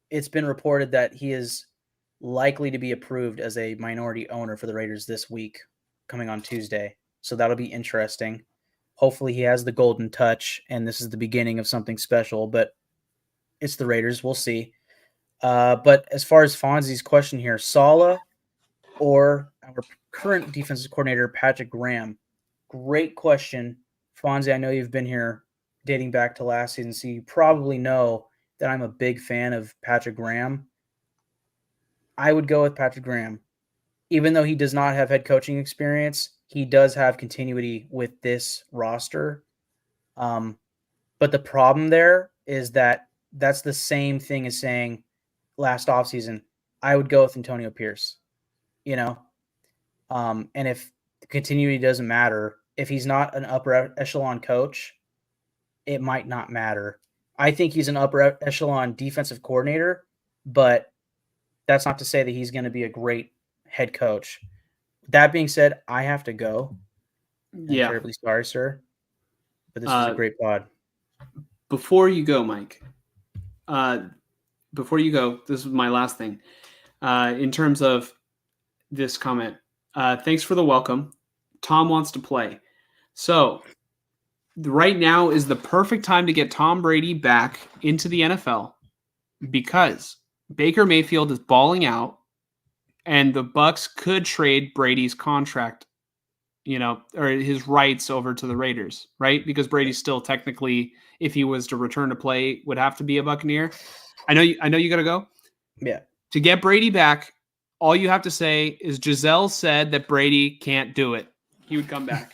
it's been reported that he is likely to be approved as a minority owner for the Raiders this week, coming on Tuesday. So that'll be interesting. Hopefully he has the golden touch, and this is the beginning of something special, but it's the Raiders. We'll see. But as far as Fonzie's question here, Saleh or our current defensive coordinator, Patrick Graham, great question. Fonzie, I know you've been here dating back to last season, so you probably know that I'm a big fan of Patrick Graham. I would go with Patrick Graham. Even though he does not have head coaching experience, he does have continuity with this roster. But the problem there is that that's the same thing as saying last offseason, I would go with Antonio Pierce, you know? And if the continuity doesn't matter, if he's not an upper echelon coach, it might not matter. I think he's an upper echelon defensive coordinator, but that's not to say that he's going to be a great head coach. That being said, I have to go. I'm terribly sorry, sir. But this was a great pod. Before you go, Mike, this is my last thing. In terms of this comment, thanks for the welcome. Tom wants to play. So right now is the perfect time to get Tom Brady back into the NFL because Baker Mayfield is balling out and the Bucs could trade Brady's contract, or his rights over to the Raiders, right? Because Brady's still technically, if he was to return to play, would have to be a Buccaneer. I know you got to go. Yeah. To get Brady back, all you have to say is Giselle said that Brady can't do it. He would come back.